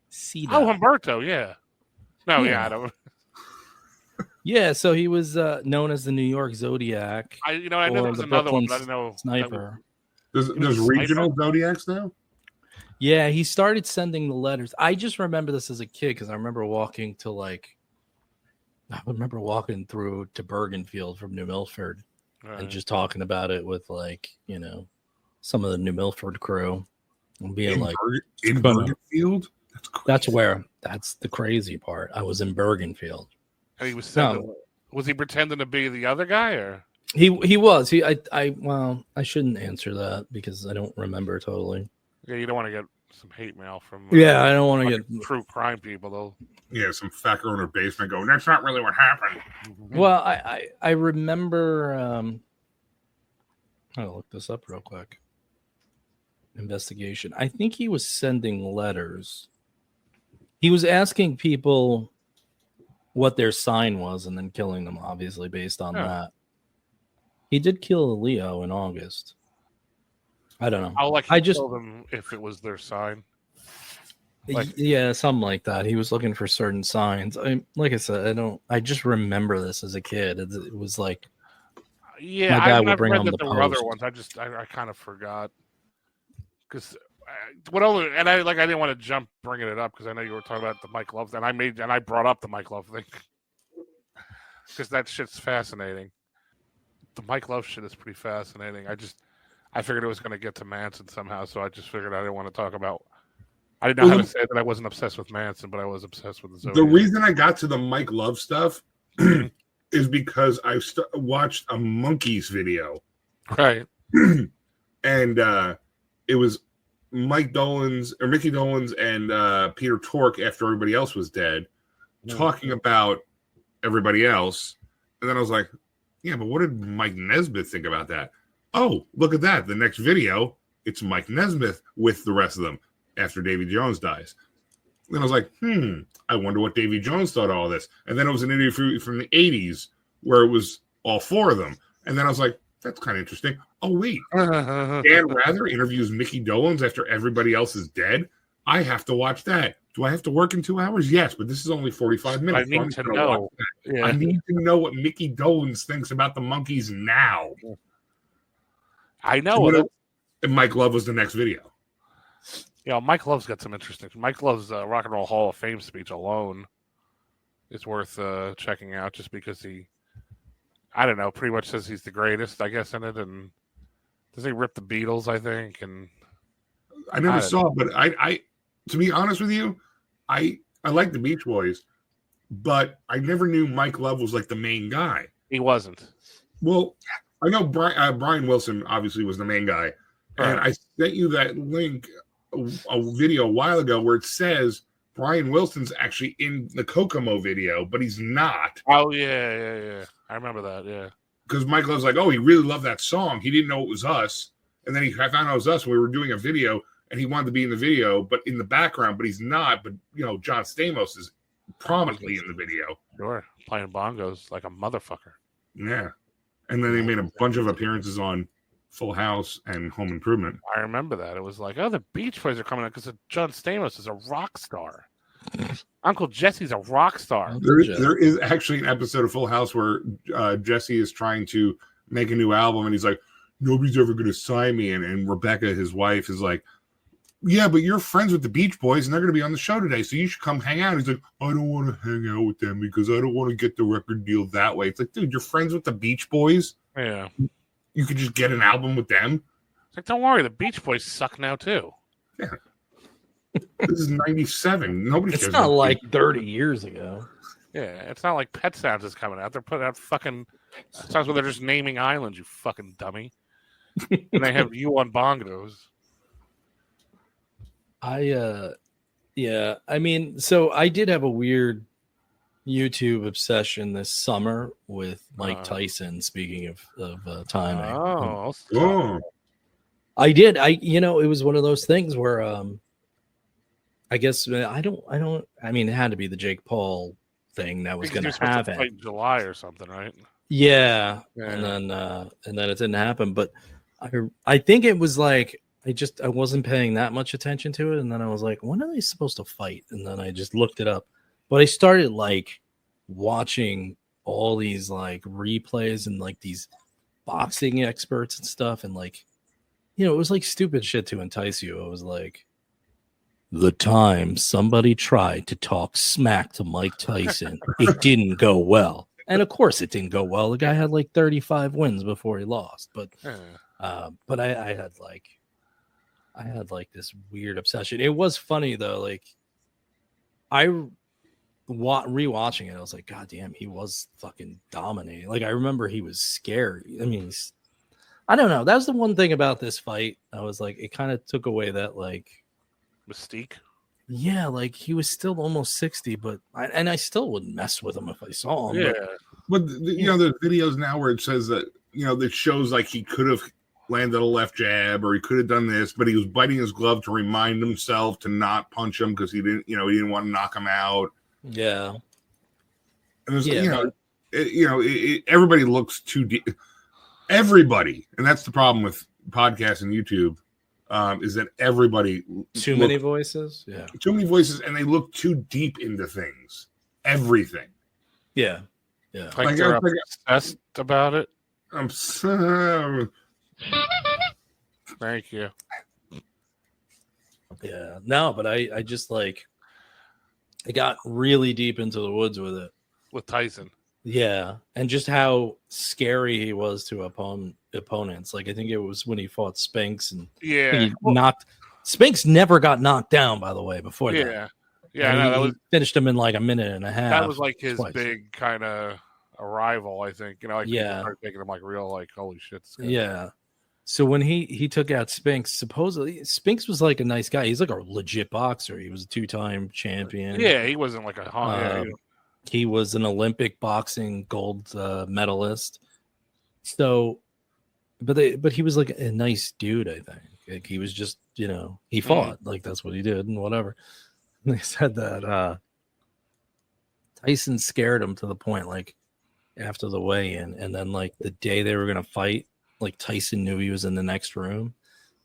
Cida. Oh, Humberto, yeah. No, yeah, I don't. Yeah, so he was known as the New York Zodiac. I know there was another one, but I didn't know. Sniper. There's regional Zodiacs now? Yeah, he started sending the letters. I just remember this as a kid because I remember walking through to Bergenfield from New Milford and just talking about it with some of the New Milford crew and being in Bergenfield? That's the crazy part. I was in Bergenfield. And he was was he pretending to be the other guy or? He was. I shouldn't answer that because I don't remember totally. Yeah, you don't want to get some hate mail from. I don't want to get true crime people though. Yeah, some fucker in her basement going, that's not really what happened. Well, I remember. I'll look this up real quick. Investigation. I think he was sending letters. He was asking people what their sign was and then killing them, obviously, based on that. He did kill a Leo in August. I don't know. I just told them if it was their sign. Yeah, something like that. He was looking for certain signs. Like I said, I just remember this as a kid. It was like, yeah, my dad would bring home the there were other ones. I kind of forgot because I didn't want to jump bringing it up because I know you were talking about the Mike Love, and I brought up the Mike Love thing because that shit's fascinating. The Mike Love shit is pretty fascinating. I figured it was going to get to Manson somehow, so I just figured I didn't want to talk about. I didn't know how to say that I wasn't obsessed with Manson, but I was obsessed with the Zodiac. The reason I got to the Mike Love stuff is because I watched a Monkees video, right? And it was Mickey Dolenz and Peter Tork after everybody else was dead, talking about everybody else, and then I was like, yeah, but what did Mike Nesmith think about that? Oh, look at that. The next video, it's Mike Nesmith with the rest of them after Davy Jones dies. Then I was like, I wonder what Davy Jones thought of all this. And then it was an interview from the 80s where it was all four of them. And then I was like, that's kind of interesting. Oh, wait. Dan Rather interviews Mickey Dolenz after everybody else is dead? I have to watch that. Do I have to work in 2 hours? Yes, but this is only 45 minutes. I need to know. Yeah. I need to know what Mickey Dolenz thinks about the Monkees now. I know. And Mike Love was the next video. Yeah, Mike Love's got some interesting. Mike Love's Rock and Roll Hall of Fame speech alone is worth checking out just because he, I don't know, pretty much says he's the greatest, I guess, in it. And does he rip the Beatles, I think? And I never saw it, but I to be honest with you, I like the Beach Boys, but I never knew Mike Love was like the main guy. He wasn't. Well, I know Brian Wilson obviously was the main guy, and I sent you that link, a video a while ago where it says Brian Wilson's actually in the Kokomo video, but he's not. Oh yeah. I remember that. Yeah, because Mike Love's like, oh, he really loved that song. He didn't know it was us, and then I found out it was us. We were doing a video, and he wanted to be in the video, but in the background, but he's not. But John Stamos is prominently in the video. Sure, playing bongos like a motherfucker. Yeah. And then they made a bunch of appearances on Full House and Home Improvement. I remember that. It was like, oh, the Beach Boys are coming out because John Stamos is a rock star. Uncle Jesse's a rock star. There is actually an episode of Full House where Jesse is trying to make a new album, and he's like, nobody's ever going to sign me. And Rebecca, his wife, is like, yeah, but you're friends with the Beach Boys, and they're going to be on the show today, so you should come hang out. He's like, I don't want to hang out with them because I don't want to get the record deal that way. It's like, dude, you're friends with the Beach Boys? Yeah. You could just get an album with them? It's like, don't worry, the Beach Boys suck now, too. Yeah. This is 97. Nobody cares. It's not like 30 years ago. Yeah, it's not like Pet Sounds is coming out. They're putting out fucking songs where they're just naming islands, you fucking dummy. And they have you on bongos. Yeah, I mean, so I did have a weird YouTube obsession this summer with Mike Tyson. Speaking of timing, I did. It was one of those things where I guess I mean, it had to be the Jake Paul thing that was going to happen in July or something, right? Yeah. And then it didn't happen. But I think it was like I wasn't paying that much attention to it, and then I was like, when are they supposed to fight? And then I just looked it up. But I started like watching all these like replays and like these boxing experts and stuff, and like, it was like stupid shit to entice you. It was like, the time somebody tried to talk smack to Mike Tyson, it didn't go well. And of course it didn't go well. The guy had like 35 wins before he lost. But I had like this weird obsession. It was funny though. Like rewatching it, I was like, God damn, he was fucking dominating. Like I remember he was scary. I mean, I don't know. That was the one thing about this fight. I was like, it kind of took away that like mystique. Yeah, like he was still almost 60, but I still wouldn't mess with him if I saw him. Yeah, but there's videos now where it says that that shows like he could have landed a left jab or he could have done this, but he was biting his glove to remind himself to not punch him because he didn't want to knock him out. Yeah, and everybody looks too deep. Everybody, and that's the problem with podcasts and YouTube. Is that everybody many voices? Yeah, too many voices, and they look too deep into things. Everything. Yeah. Like they're obsessed about it. I'm so. Thank you. Yeah. No, but I just like I got really deep into the woods with it. With Tyson. Yeah, and just how scary he was to opponents. Like I think it was when he fought Spinks, and he knocked Spinks never got knocked down. By the way, before that, he finished him in like a minute and a half. That was like his big kind of arrival, I think. Like started making him like real, like holy shit. Yeah. So when he took out Spinks, supposedly Spinks was like a nice guy. He's like a legit boxer. He was a 2-time champion. Yeah, he wasn't like a he was an Olympic boxing gold medalist. So, but he was like a nice dude, I think. Like he was just, he fought. Like that's what he did and whatever. And they said that Tyson scared him to the point, like after the weigh-in, and then like the day they were going to fight, like Tyson knew he was in the next room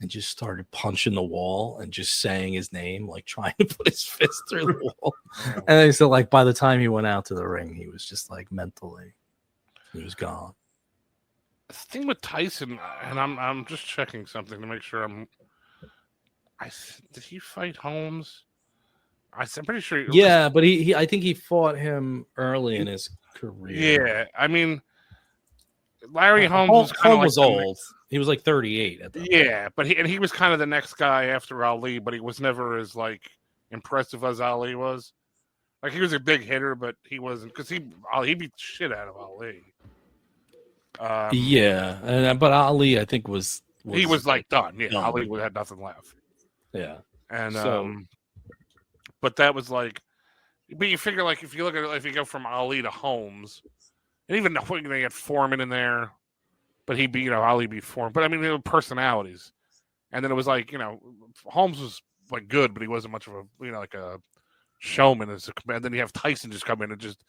and just started punching the wall and just saying his name, like trying to put his fist through the wall. And then so like by the time he went out to the ring, he was just like mentally, he was gone. The thing with Tyson, and I'm just checking something to make sure did he fight Holmes? I'm pretty sure. But he I think he fought him early in his career. Yeah, I mean, Larry Holmes was old. He was like 38 at that point. But he was kind of the next guy after Ali, but he was never as like impressive as Ali was. Like he was a big hitter, but he wasn't, because he beat the shit out of Ali. But Ali, I think was he was like done. Yeah, Ali had nothing left. Yeah, and but that was like, but you figure like if you look at it, if you go from Ali to Holmes, and even though they had Foreman in there. But he beat, Ali beat Foreman. But I mean, they were personalities. And then it was like, Holmes was like good, but he wasn't much of a, like a showman. And then you have Tyson just come in and just,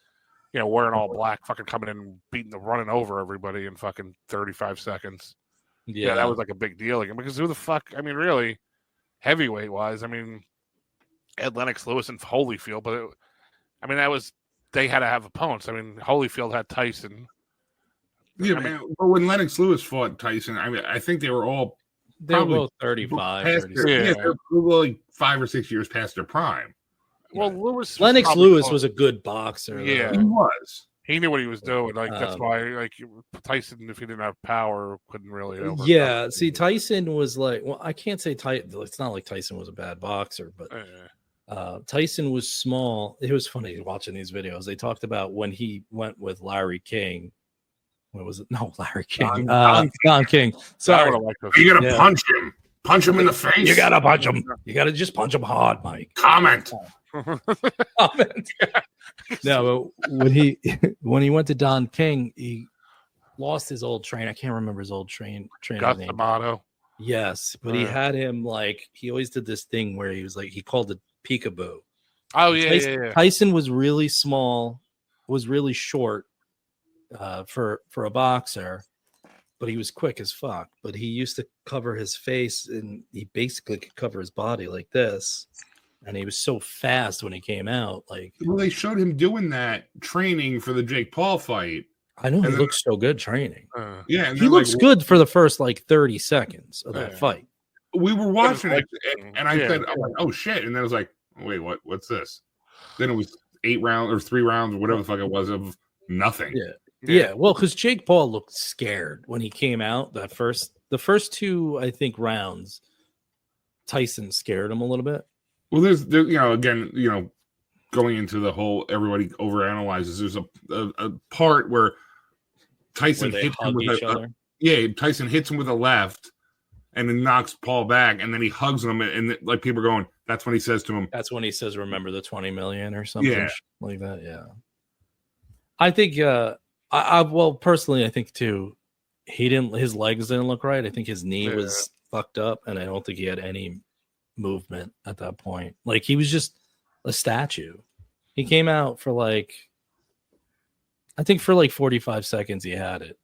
wearing all black, fucking coming in and running over everybody in fucking 35 seconds. Yeah, that was like a big deal again. Because who the fuck, I mean, really, heavyweight wise, I mean, Ed Lennox Lewis and Holyfield, but I mean, they had to have opponents. I mean, Holyfield had Tyson. Yeah, man. But when Lennox Lewis fought Tyson, I mean, I think they were all they were both 35. Yeah, they were like 5 or 6 years past their prime. Well, Lennox Lewis was a good boxer. Yeah, he was. He knew what he was doing. Like that's why, like Tyson, if he didn't have power, couldn't really. Yeah, see, Tyson was like, well, I can't say Tyson. It's not like Tyson was a bad boxer, but Tyson was small. It was funny watching these videos. They talked about when he went with Larry King. What was it? No, Larry King. Don King. Sorry, you gotta punch him. Punch him in the face. You gotta punch him. You gotta just punch him hard, Mike. Comment. No, but when he went to Don King, he lost his old trainer. I can't remember his old trainer name. D'Amato. Yes, but he had him like he always did this thing where he was like he called it peekaboo. Oh yeah, Tyson was really small, was really short for a boxer, but he was quick as fuck. But he used to cover his face, and he basically could cover his body like this. And he was so fast when he came out. Like, well, they showed him doing that training for the Jake Paul fight. I know he looks so good training. Yeah, he looks good for the first like 30 seconds of that fight. We were watching it, and I said, "I'm like, oh shit!" And then I was like, "Wait, what's this?" Then it was 8 rounds or 3 rounds or whatever the fuck it was of nothing. Yeah. Well, because Jake Paul looked scared when he came out. The first 2, I think, rounds, Tyson scared him a little bit. Well, there's again, going into the whole everybody overanalyzes. There's a part where Tyson hits him with Tyson hits him with a left, and then knocks Paul back, and then he hugs him, and like people are going, that's when he says to him. That's when he says, "Remember the 20 million" or something like that. Yeah, I think. Well, personally, I think too. His legs didn't look right. I think his knee was fucked up, and I don't think he had any movement at that point. Like he was just a statue. He came out for like 45 seconds he had it.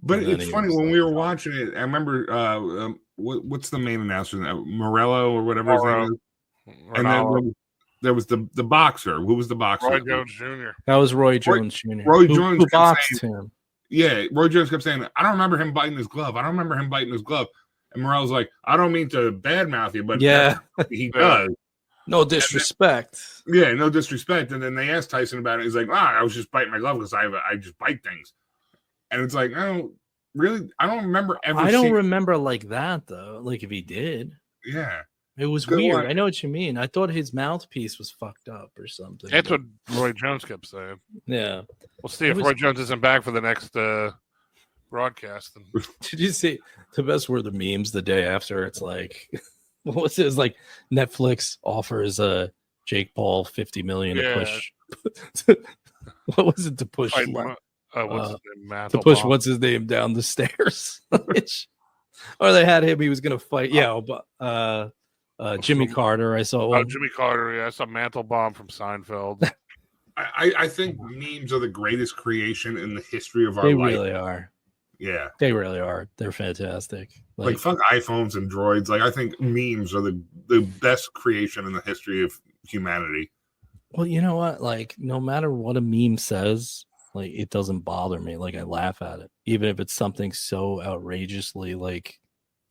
But it's funny when we were watching it, I remember what's the main announcer, Morello or whatever his name is. And then there was the boxer. Who was the boxer? Roy Jones Jr. That was Roy Jones Jr. Roy Jones who boxed him. Yeah, Roy Jones kept saying, "I don't remember him biting his glove. I don't remember him biting his glove." And Morello's like, "I don't mean to badmouth you, but he does. No disrespect." No disrespect. And then they asked Tyson about it. He's like, I was just biting my glove because I just bite things. And it's like, no, really, I don't remember ever. I don't remember like that though. Like if he did, it was weird. I know what you mean. I thought his mouthpiece was fucked up or something. That's what Roy Jones kept saying. Yeah, we'll see if Roy Jones isn't back for the next broadcast. Did you see the best were the memes the day after? It's like, what was it? It's like Netflix offers Jake Paul $50 million to push. What was it to push? What's his name? To push what's his name down the stairs? Or they had him. He was going to fight. Jimmy Carter. I saw one. Jimmy Carter. Yeah, I saw Mantelbaum from Seinfeld. I think memes are the greatest creation in the history of our life. They really are. Yeah, they really are. They're fantastic. Like fuck iPhones and droids. Like I think memes are the best creation in the history of humanity. Well, you know what? Like no matter what a meme says, like it doesn't bother me. Like I laugh at it, even if it's something so outrageously like.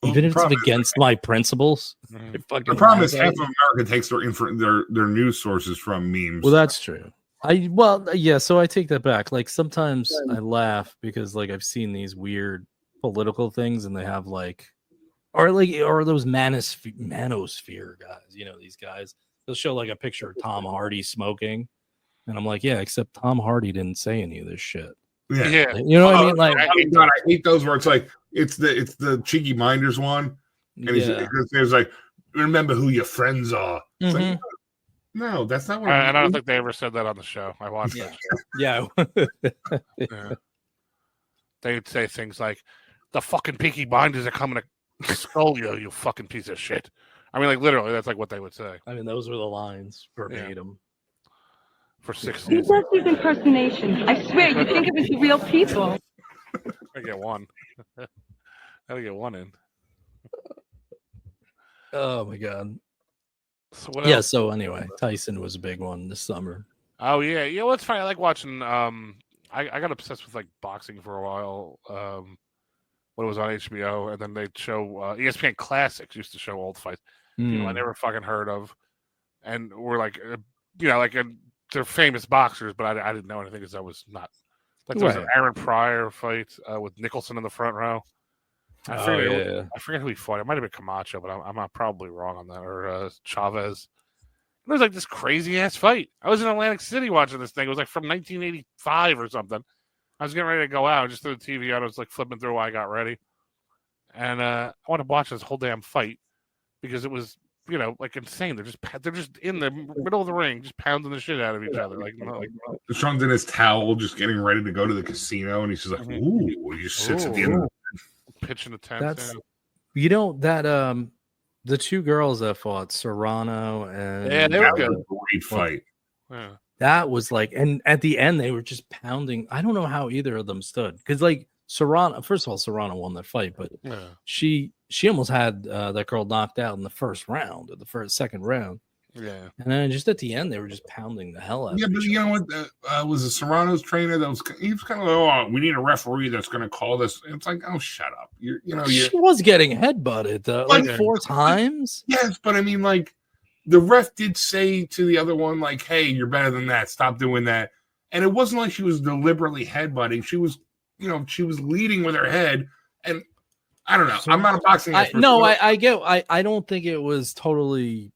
Even if it's against my principles. The problem is half of America takes their news sources from memes. Well, that's true. So I take that back. Like sometimes I laugh because like I've seen these weird political things and they have like or those manosphere guys, these guys. They'll show like a picture of Tom Hardy smoking. And I'm like, yeah, except Tom Hardy didn't say any of this shit. Yeah. You know what I mean? Like I hate those where it's like it's the Cheeky Minders one. And there's like, remember who your friends are. It's like, no, that's not what I don't think they ever said that on the show. I watched that show. Yeah. They would say things like, the fucking Peaky Blinders are coming to skull you, you fucking piece of shit. I mean, like, literally, that's like what they would say. I mean, those were the lines verbatim. For 6 seasons. He does these impersonations. I swear, you think of it as real people. I get one. Gotta get one in. Oh, my God. So what else? So anyway, Tyson was a big one this summer. Oh yeah, yeah. Well, it's funny. I like watching. I got obsessed with like boxing for a while. When it was on HBO, and then they'd show ESPN Classics used to show old fights. People I never fucking heard of, and were like, they're famous boxers, but I didn't know anything because I was not. Like there was an Aaron Pryor fight with Nicholson in the front row. I forget who he fought. It might have been Camacho, but I'm probably wrong on that. Or Chavez. It was like this crazy ass fight. I was in Atlantic City watching this thing. It was like from 1985 or something. I was getting ready to go out. I just threw the TV on. I was like flipping through while I got ready. And I want to watch this whole damn fight because it was, like insane. They're just in the middle of the ring, just pounding the shit out of each other. Like Sean's in his towel, just getting ready to go to the casino, and he's just like, "Ooh!" He just sits at the end of the pitching the tent. That's the two girls that fought, Serrano and they were good. A great fight. Yeah. That was like, and at the end they were just pounding. I don't know how either of them stood because, like, Serrano. First of all, Serrano won that fight, but she almost had that girl knocked out in the first round, or the second round. Yeah, and then just at the end they were just pounding the hell out. Yeah, but you know what? Was a Serrano's trainer he was kind of like, "Oh, we need a referee that's going to call this." And it's like, "Oh, shut up!" She was getting headbutted like 4 times. Yes, but I mean, like, the ref did say to the other one, like, "Hey, you're better than that. Stop doing that." And it wasn't like she was deliberately headbutting. She was, she was leading with her head. And I don't know. I'm not a boxing expert. I don't think it was totally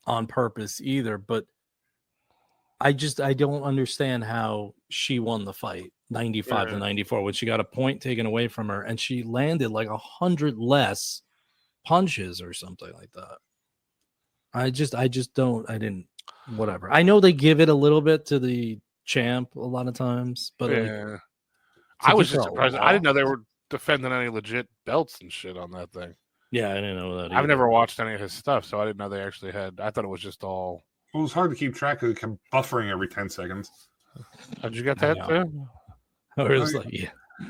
on purpose either, but I don't understand how she won the fight 95 to 94 when she got a point taken away from her and she landed like 100 less punches or something like that. I didn't, whatever. I know they give it a little bit to the champ a lot of times, but I was just surprised. I didn't know they were defending any legit belts and shit on that thing. Yeah, I didn't know that either. I've never watched any of his stuff, so I didn't know they actually had. I thought it was just all. Well, it was hard to keep track because it kept buffering every 10 seconds. Did you get that too?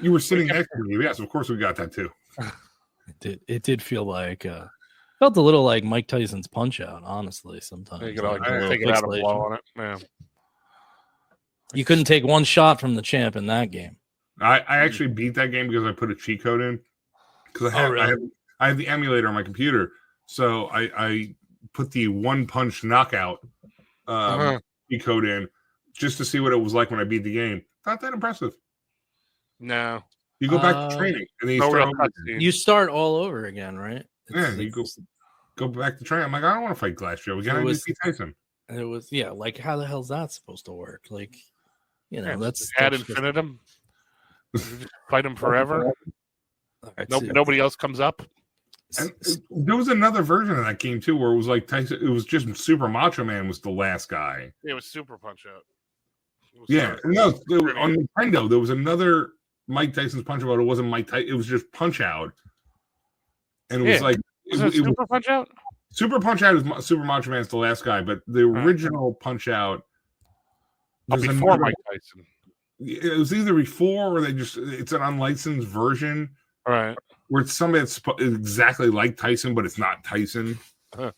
You were sitting next to me. Yes, of course we got that too. It did feel like felt a little like Mike Tyson's Punch Out, honestly. Sometimes you could take it out and blow on it. Yeah. You couldn't take one shot from the champ in that game. I actually beat that game because I put a cheat code in because I have the emulator on my computer, so I put the one punch knockout cheat code in just to see what it was like when I beat the game. Not that impressive. No, you go back to training and then you start all over again, right? You go back to training. I'm like, I don't want to fight Glass Joe. We got to beat Tyson. It was like, how the hell's that supposed to work? Like, that's ad infinitum. Fight him forever. Nobody else comes up. And there was another version of that game too, where it was like Tyson. It was just Super Macho Man was the last guy. It was Super Punch Out. On Nintendo there was another Mike Tyson's Punch Out. It wasn't Mike Tyson. It was just Punch Out, and it was like Super Punch Out. Super Punch Out is Super Macho Man's the last guy, but the original Punch-Out before Mike Tyson. It was either before or it's an unlicensed version. All right. Where it's somebody that's exactly like Tyson, but it's not Tyson. Huh.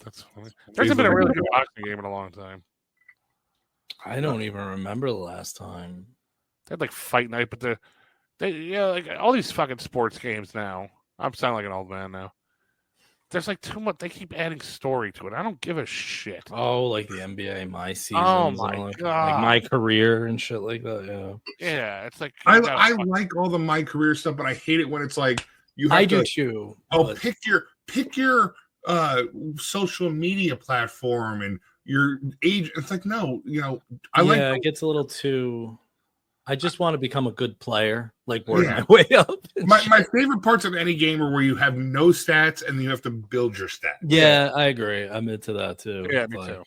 That's funny. There hasn't been a really good boxing game in a long time. I don't even remember the last time. They had like Fight Night, but like all these fucking sports games now. I'm sounding like an old man now. There's like too much. They keep adding story to it. I don't give a shit. Oh, like the NBA, my season. Oh my god, like my career and shit like that. Yeah, it's like I like all the my career stuff, but I hate it when it's like you. Have I do too. Oh, pick your social media platform and your age. It's like no, it gets a little too. I just want to become a good player, like work my way up. My favorite parts of any game are where you have no stats and you have to build your stats. Yeah, I agree. I'm into that too. Yeah, me too.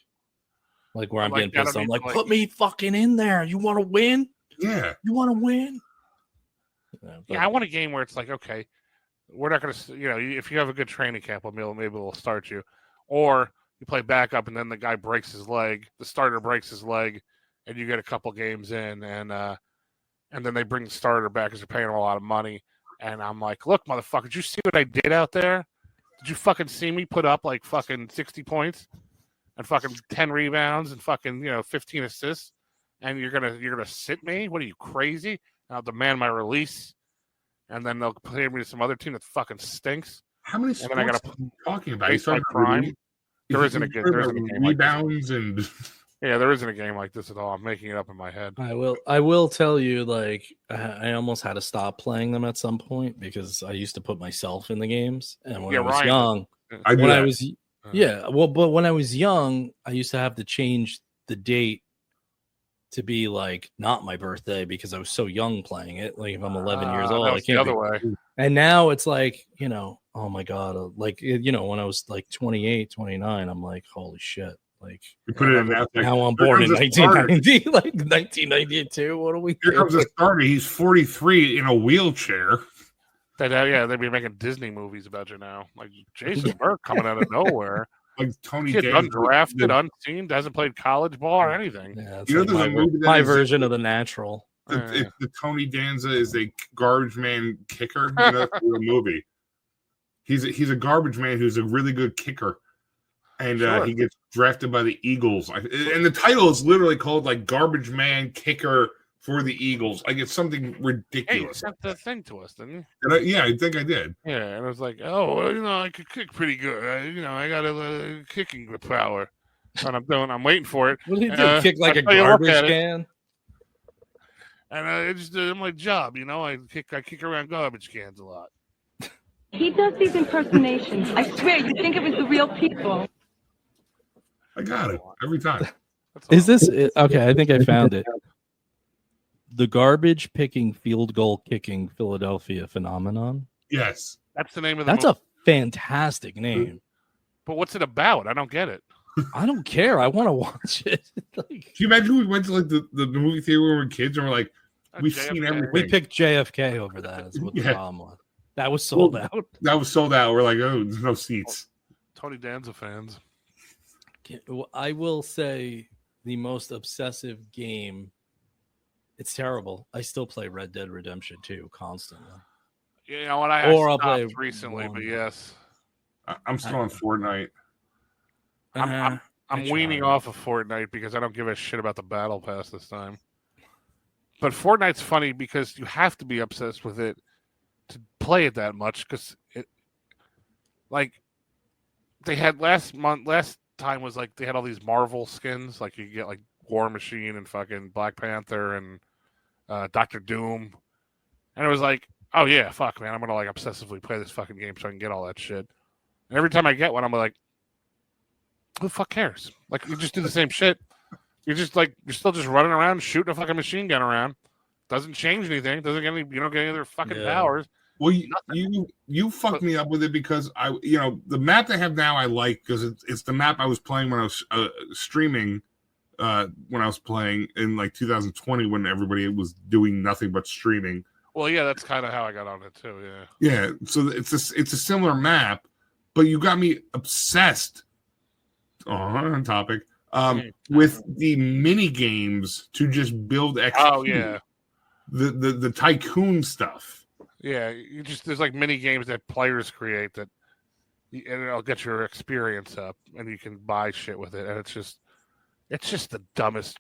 Like where I'm getting pissed. I'm like, put me fucking in there. You want to win? Yeah. You want to win? Yeah, I want a game where it's like, okay, we're not going to, if you have a good training camp, maybe we'll start you. Or you play backup and then the guy breaks his leg, the starter breaks his leg, and you get a couple games in, and then they bring the starter back because they're paying him a lot of money. And I'm like, look, motherfucker, did you see what I did out there? Did you fucking see me put up like fucking 60 points? and fucking 10 rebounds and fucking 15 assists, and you're gonna sit me? What are you, crazy? I'll demand my release, and then they'll play me to some other team that fucking stinks. How many sports are you talking about? Based on crime. There isn't a game rebounds like and yeah, there isn't a game like this at all. I'm making it up in my head. I will tell you, like, I almost had to stop playing them at some point because I used to put myself in the games, and when I was young, but when I was young, I used to have to change the date to be like not my birthday because I was so young playing it. Like if I'm 11 years old, I can't. The other way. And now it's like, oh my God, like when I was like 28, 29, I'm like, holy shit. Like you put it in now I'm born in 1990, like 1992. What are we Here comes a starter. He's 43 in a wheelchair. They'd be making Disney movies about you now. Like Jason Burke coming out of nowhere. Like Tony Kid undrafted, unseen, hasn't played college ball or anything. Yeah, my version of The Natural. The Tony Danza is a garbage man kicker. That's the movie. He's a garbage man who's a really good kicker, and he gets drafted by the Eagles. And the title is literally called like Garbage Man Kicker for the Eagles. Like it's something ridiculous. Hey, you sent the thing to us, didn't you? I think I did. Yeah, and I was like, I could kick pretty good. I got a kicking power. And I'm waiting for it. What do you do? Kick like a garbage can? And it's my job, I kick around garbage cans a lot. He does these impersonations. I swear, you think it was the real people. I got it every time. Is this it? Okay? I think I found it. The garbage picking, field goal kicking Philadelphia phenomenon. Yes, that's the name of the movie. That's a fantastic name. But what's it about? I don't get it. I don't care. I want to watch it. Can you imagine we went to like the movie theater when we were kids and we're like, we've seen everything. We picked JFK over that. That's what the problem was. That was sold out. That was sold out. We're like, oh, there's no seats. Tony Danza fans. I will say the most obsessive game. It's terrible. I still play Red Dead Redemption 2 constantly. You know what? I'll play recently, but yes. I'm still on Fortnite. I'm weaning off of Fortnite because I don't give a shit about the battle pass this time. But Fortnite's funny because you have to be obsessed with it to play it that much because they had last time was like they had all these Marvel skins, like you get like War Machine and fucking Black Panther and Dr. Doom, and it was like, oh yeah, fuck man, I'm gonna like obsessively play this fucking game so I can get all that shit. And every time I get one, I'm like, who the fuck cares? Like you just do the same shit. You're still just running around shooting a fucking machine gun around. Doesn't change anything. Doesn't get any. You don't get any other fucking powers. Well, you fucked me up with it because the map they have now I like because it's the map I was playing when I was streaming when I was playing in like 2020 when everybody was doing nothing but streaming. Well, yeah, that's kind of how I got on it too. Yeah. Yeah. So it's a similar map, but you got me obsessed. On topic. With the mini games to just build XP. Oh yeah. The tycoon stuff. Yeah, there's like mini games that players create and it'll get your experience up, and you can buy shit with it, and it's just the dumbest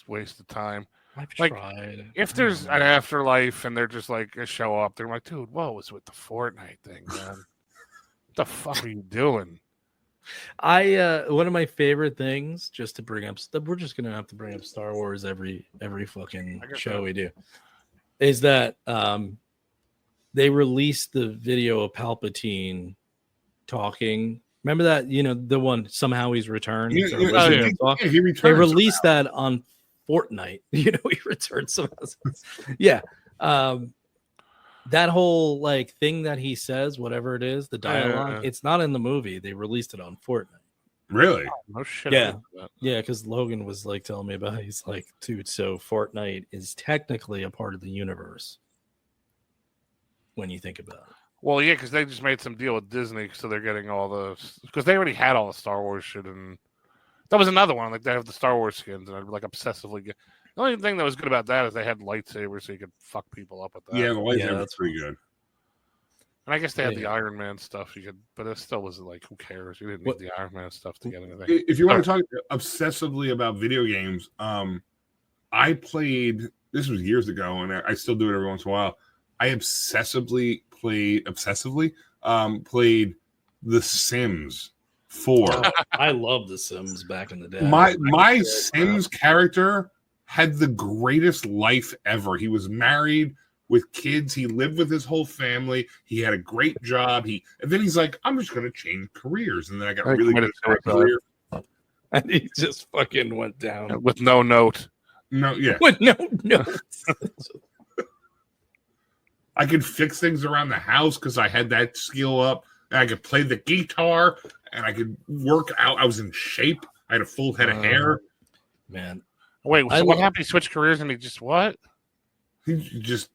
waste of time. I've tried. If there's an afterlife and they're just like show up, they're like, dude, what was with the Fortnite thing, man? What the fuck are you doing? One of my favorite things, just to bring up, we're just gonna have to bring up Star Wars every fucking show we do, is that they released the video of Palpatine talking. Remember that? The one somehow he's returned. He returned. They released that on Fortnite. He returned somehow. Yeah. That whole like thing that he says, whatever it is, the dialogue, it's not in the movie. They released it on Fortnite. Really? No shit. Yeah. Yeah, because Logan was like telling me about it. He's like, dude, so Fortnite is technically a part of the universe when you think about it. Well, yeah, because they just made some deal with Disney, so they're getting all the because they already had all the Star Wars shit, and that was another one. Like they have the Star Wars skins, and I'd like obsessively get. The only thing that was good about that is they had lightsabers, so you could fuck people up with that. Yeah, the lightsaber that's pretty good. And I guess they had the Iron Man stuff you could, but it still was like, who cares? You didn't need the Iron Man stuff to get anything. If you want to talk obsessively about video games, I played. This was years ago, and I still do it every once in a while. I obsessively played The Sims 4. I love The Sims back in the day. My Sims character had the greatest life ever. He was married with kids. He lived with his whole family. He had a great job. And then he's like, I'm just going to change careers. And then I got really good at that career. And he just fucking went down. With no note. No, yeah. With no note. I could fix things around the house because I had that skill up. And I could play the guitar. And I could work out. I was in shape. I had a full head of hair. Man. Wait, so what happened? He switched careers and he just what? He just...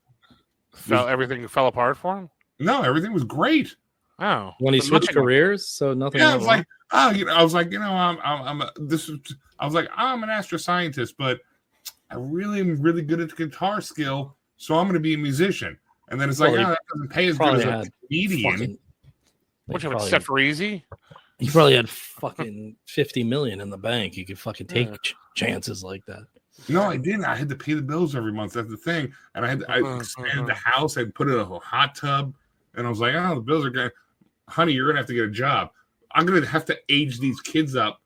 everything fell apart for him? No, everything was great. Oh, when he switched careers, so nothing. Yeah, I was like, I'm an astroscientist, but I really am really good at the guitar skill, so I'm going to be a musician. And then it's like, that doesn't pay as good as a comedian. Which except for Easy, he probably had fucking 50 million in the bank. You could fucking take chances like that. No, I didn't. I had to pay the bills every month. That's the thing. And I expanded the house. I put in a hot tub. And I was like, the bills are going. Honey, you're going to have to get a job. I'm going to have to age these kids up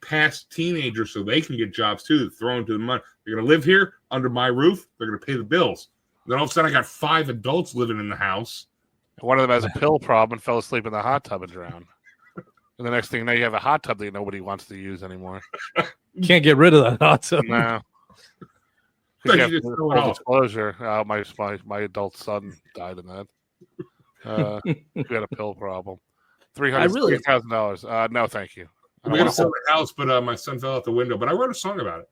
past teenagers so they can get jobs too. Throw into the money. They're going to live here under my roof. They're going to pay the bills. Then all of a sudden, I got 5 adults living in the house. One of them has a pill problem and fell asleep in the hot tub and drowned. And the next thing, now you have a hot tub that nobody wants to use anymore. Can't get rid of that hot tub. No. Disclosure. My adult son died in that. He had a pill problem. $300,000. No, thank you. We got to sell the house, but my son fell out the window. But I wrote a song about it.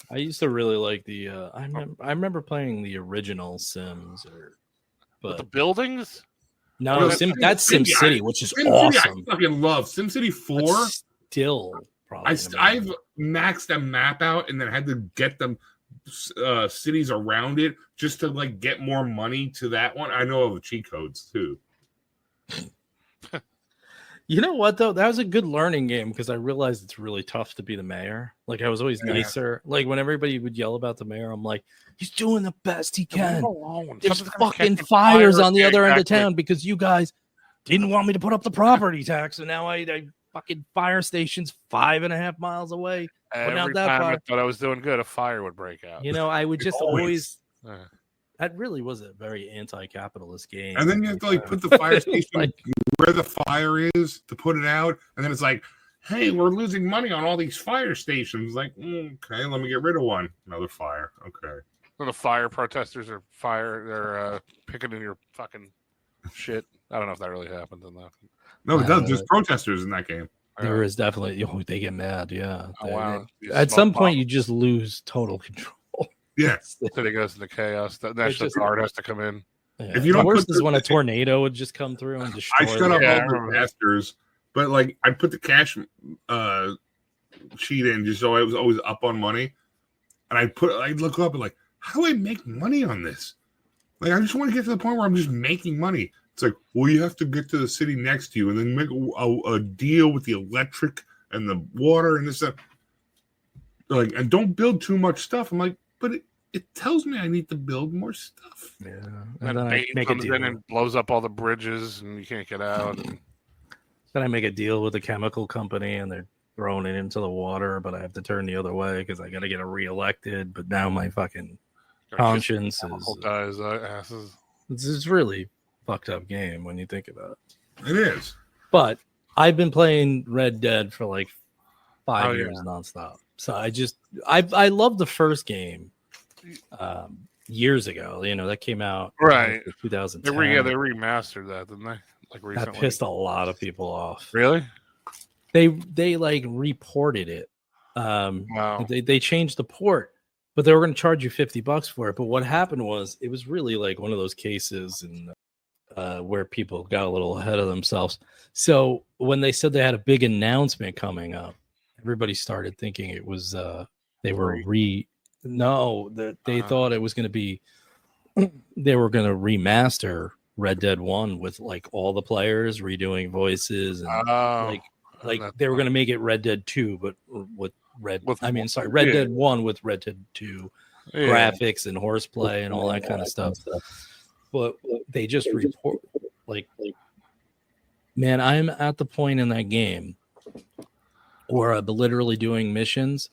I used to really like the. I remember playing the original Sims, but the buildings. No, that's SimCity, which is awesome. I fucking love SimCity 4. That's still, probably. I've maxed a map out and then had to get them cities around it just to like get more money to that one. I know all the cheat codes too. You know what though? That was a good learning game because I realized it's really tough to be the mayor. Like I was always nicer. Like when everybody would yell about the mayor, I'm like, he's doing the best he can. There's fucking fires on the other end of town because you guys didn't want me to put up the property tax, and now I fucking fire station's 5.5 miles away. Every time I thought I was doing good, a fire would break out. You know, I would just always. That really was a very anti-capitalist game. And then you have to like put the fire station like, where the fire is to put it out. And then it's like, hey, we're losing money on all these fire stations. Like, okay, let me get rid of one. Another fire. Okay. So the fire protesters are they're picking in your fucking shit. I don't know if that really happened in that. No, it does. There's protesters in that game. There is definitely. They get mad. Yeah. Wow. At some point, you just lose total control. Yes. So it goes into chaos. The National Guard has to come in. Yeah. If you don't, the worst is when a tornado would just come through and destroy. I shut up all disasters, but like I put the cash sheet in just so I was always up on money, and I look up and like, how do I make money on this? Like I just want to get to the point where I'm just making money. It's like, well, you have to get to the city next to you and then make a deal with the electric and the water and this stuff. They're like, and don't build too much stuff. I'm like, but it tells me I need to build more stuff. Yeah. And then Bane comes in and blows up all the bridges and you can't get out. And... Then I make a deal with the chemical company and they're throwing it into the water, but I have to turn the other way because I got to get reelected. But now my fucking conscience is... asses. It's really fucked up game when you think about it. It is. But I've been playing Red Dead for like 5 years nonstop. So I love the first game years ago. You know, that came out right 2010. They remastered that, didn't they? Like recently. That pissed a lot of people off. Really? They like reported it. Wow. They changed the port, but they were going to charge you $50 for it. But what happened was it was really like one of those cases where people got a little ahead of themselves. So when they said they had a big announcement coming up, everybody started thinking it was they were they thought it was going to be they were going to remaster Red Dead 1 with like all the players redoing voices and like they were going to make it Red Dead 2, but with Red Dead 1 with Red Dead 2 graphics and horseplay and all that kind of stuff. But they just report like, man, I'm at the point in that game where I'm literally doing missions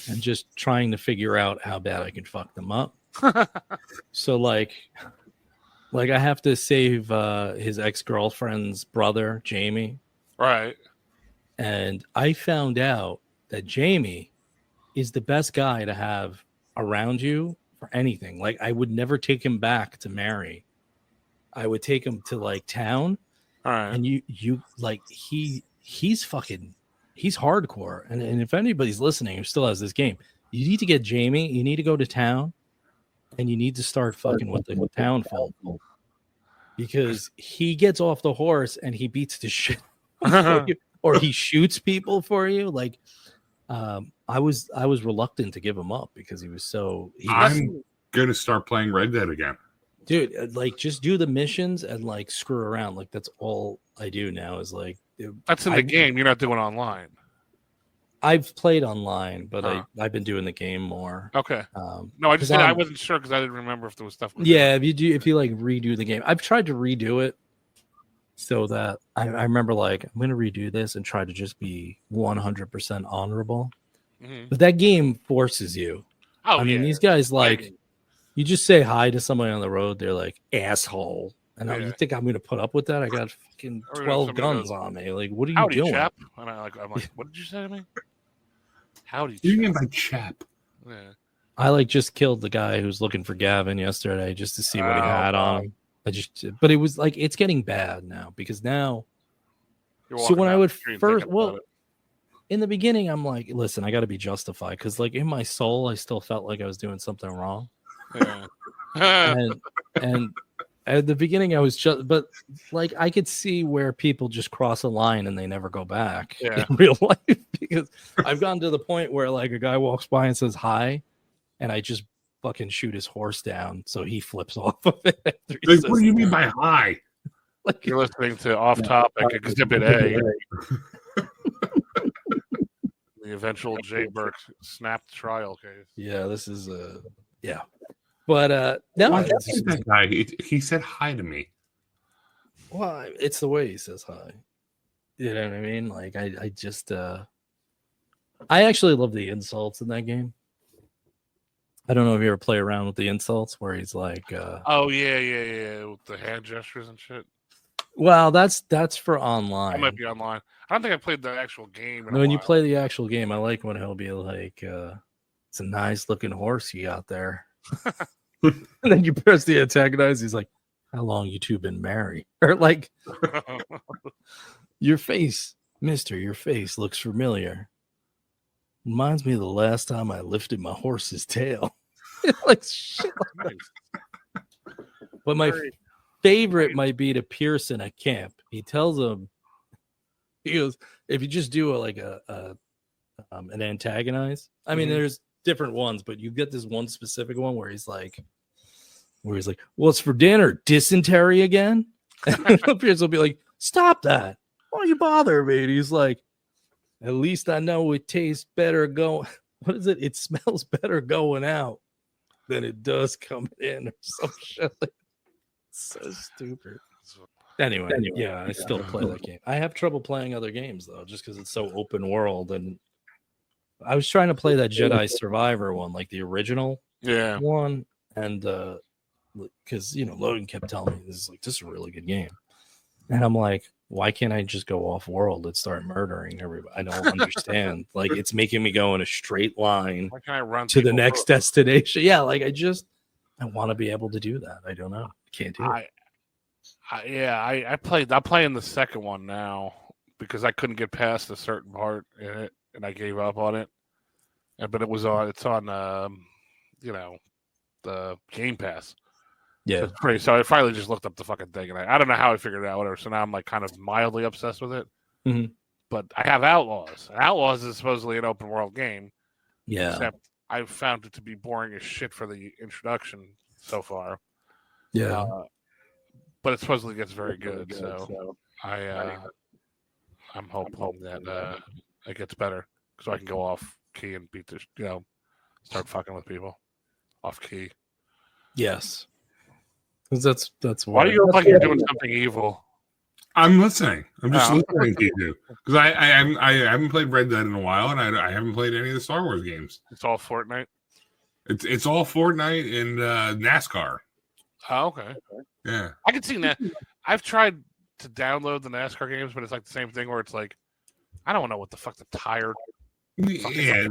and just trying to figure out how bad I can fuck them up. So like I have to save his ex-girlfriend's brother, Jamie. Right. And I found out that Jamie is the best guy to have around you for anything. Like I would never take him back to marry. I would take him to like town. All right. And you like he's hardcore. And if anybody's listening who still has this game, you need to get Jamie, you need to go to town and you need to start fucking with the town folk. Because he gets off the horse and he beats the shit or he shoots people for you. Like I was reluctant to give him up because he was so I'm gonna start playing Red Dead again. Dude, like just do the missions and like screw around. Like that's all I do now is like that's in the game. You're not doing online. I've played online, but I've been doing the game more. Okay. No, I wasn't sure because I didn't remember if there was stuff. Yeah, if you like redo the game, I've tried to redo it so that I remember like I'm gonna redo this and try to just be 100% honorable. Mm-hmm. But that game forces you. Oh, I mean, these guys like you just say hi to somebody on the road, they're like asshole, and you think I'm gonna put up with that? I got fucking 12 guns on me. Like, what are you doing? Chap? And I'm like, what did you say to me? Howdy, chap. You mean by chap? Yeah. I like just killed the guy who's looking for Gavin yesterday just to see what he had on him. But it was like it's getting bad now because now. So when I would first, in the beginning, I'm like, listen, I got to be justified because like in my soul, I still felt like I was doing something wrong. Yeah. and at the beginning, I was just, but like I could see where people just cross a line and they never go back in real life because I've gotten to the point where like a guy walks by and says hi, and I just fucking shoot his horse down so he flips off of it. Like, what do you mean by hi? Like, you're listening to Off Topic Exhibit A. The eventual Jay Burke snapped trial case. Yeah, this is But no, that guy. He said hi to me. Well, it's the way he says hi. You know what I mean? Like I just I actually love the insults in that game. I don't know if you ever play around with the insults where he's like oh yeah, with the hand gestures and shit. Well, that's for online. That might be online. I don't think I played the actual game. When you play the actual game, I like when he'll be like, "It's a nice looking horse you got there." And then you press the antagonize. He's like, "How long you two been married?" Or like, "Your face, Mister, your face looks familiar. Reminds me of the last time I lifted my horse's tail." Like shit. But my favorite might be to Pearson at camp. He tells him, he goes, "If you just do an antagonize, I mean, there's different ones, but you get this one specific one where he's like, what's for dinner? Dysentery again?" And Pearson will be like, "Stop that. Why you bother me?" And he's like, "At least I know it tastes better going." What is it? "It smells better going out than it does coming in," or some shit. So stupid. Anyway, yeah, I still play that game. I have trouble playing other games though, just because it's so open world. And I was trying to play that Jedi Survivor one, like the original one, and because Logan kept telling me this is a really good game, and I'm like, why can't I just go off world and start murdering everybody? I don't understand. Like it's making me go in a straight line. Why can't I run to the next destination? Yeah, like I want to be able to do that. I don't know. Can't do it. I'm playing the second one now because I couldn't get past a certain part in it, and I gave up on it. But it's on the Game Pass. Yeah. So I finally just looked up the fucking thing, and I don't know how I figured it out, whatever. So now I'm like kind of mildly obsessed with it. Mm-hmm. But I have Outlaws. Outlaws is supposedly an open world game. Yeah. Except I've found it to be boring as shit for the introduction so far. Yeah. but it supposedly gets very good. So I'm hoping that it gets better so I can go off key and beat the start fucking with people off key. Yes, because that's why do you look like you're doing something evil? I'm listening. I'm just listening to you because I haven't played Red Dead in a while, and I haven't played any of the Star Wars games. It's all Fortnite. It's all Fortnite and NASCAR. Oh, okay. Yeah, I can see that. I've tried to download the NASCAR games, but it's like the same thing where it's like I don't know what the fuck the tire. Yeah,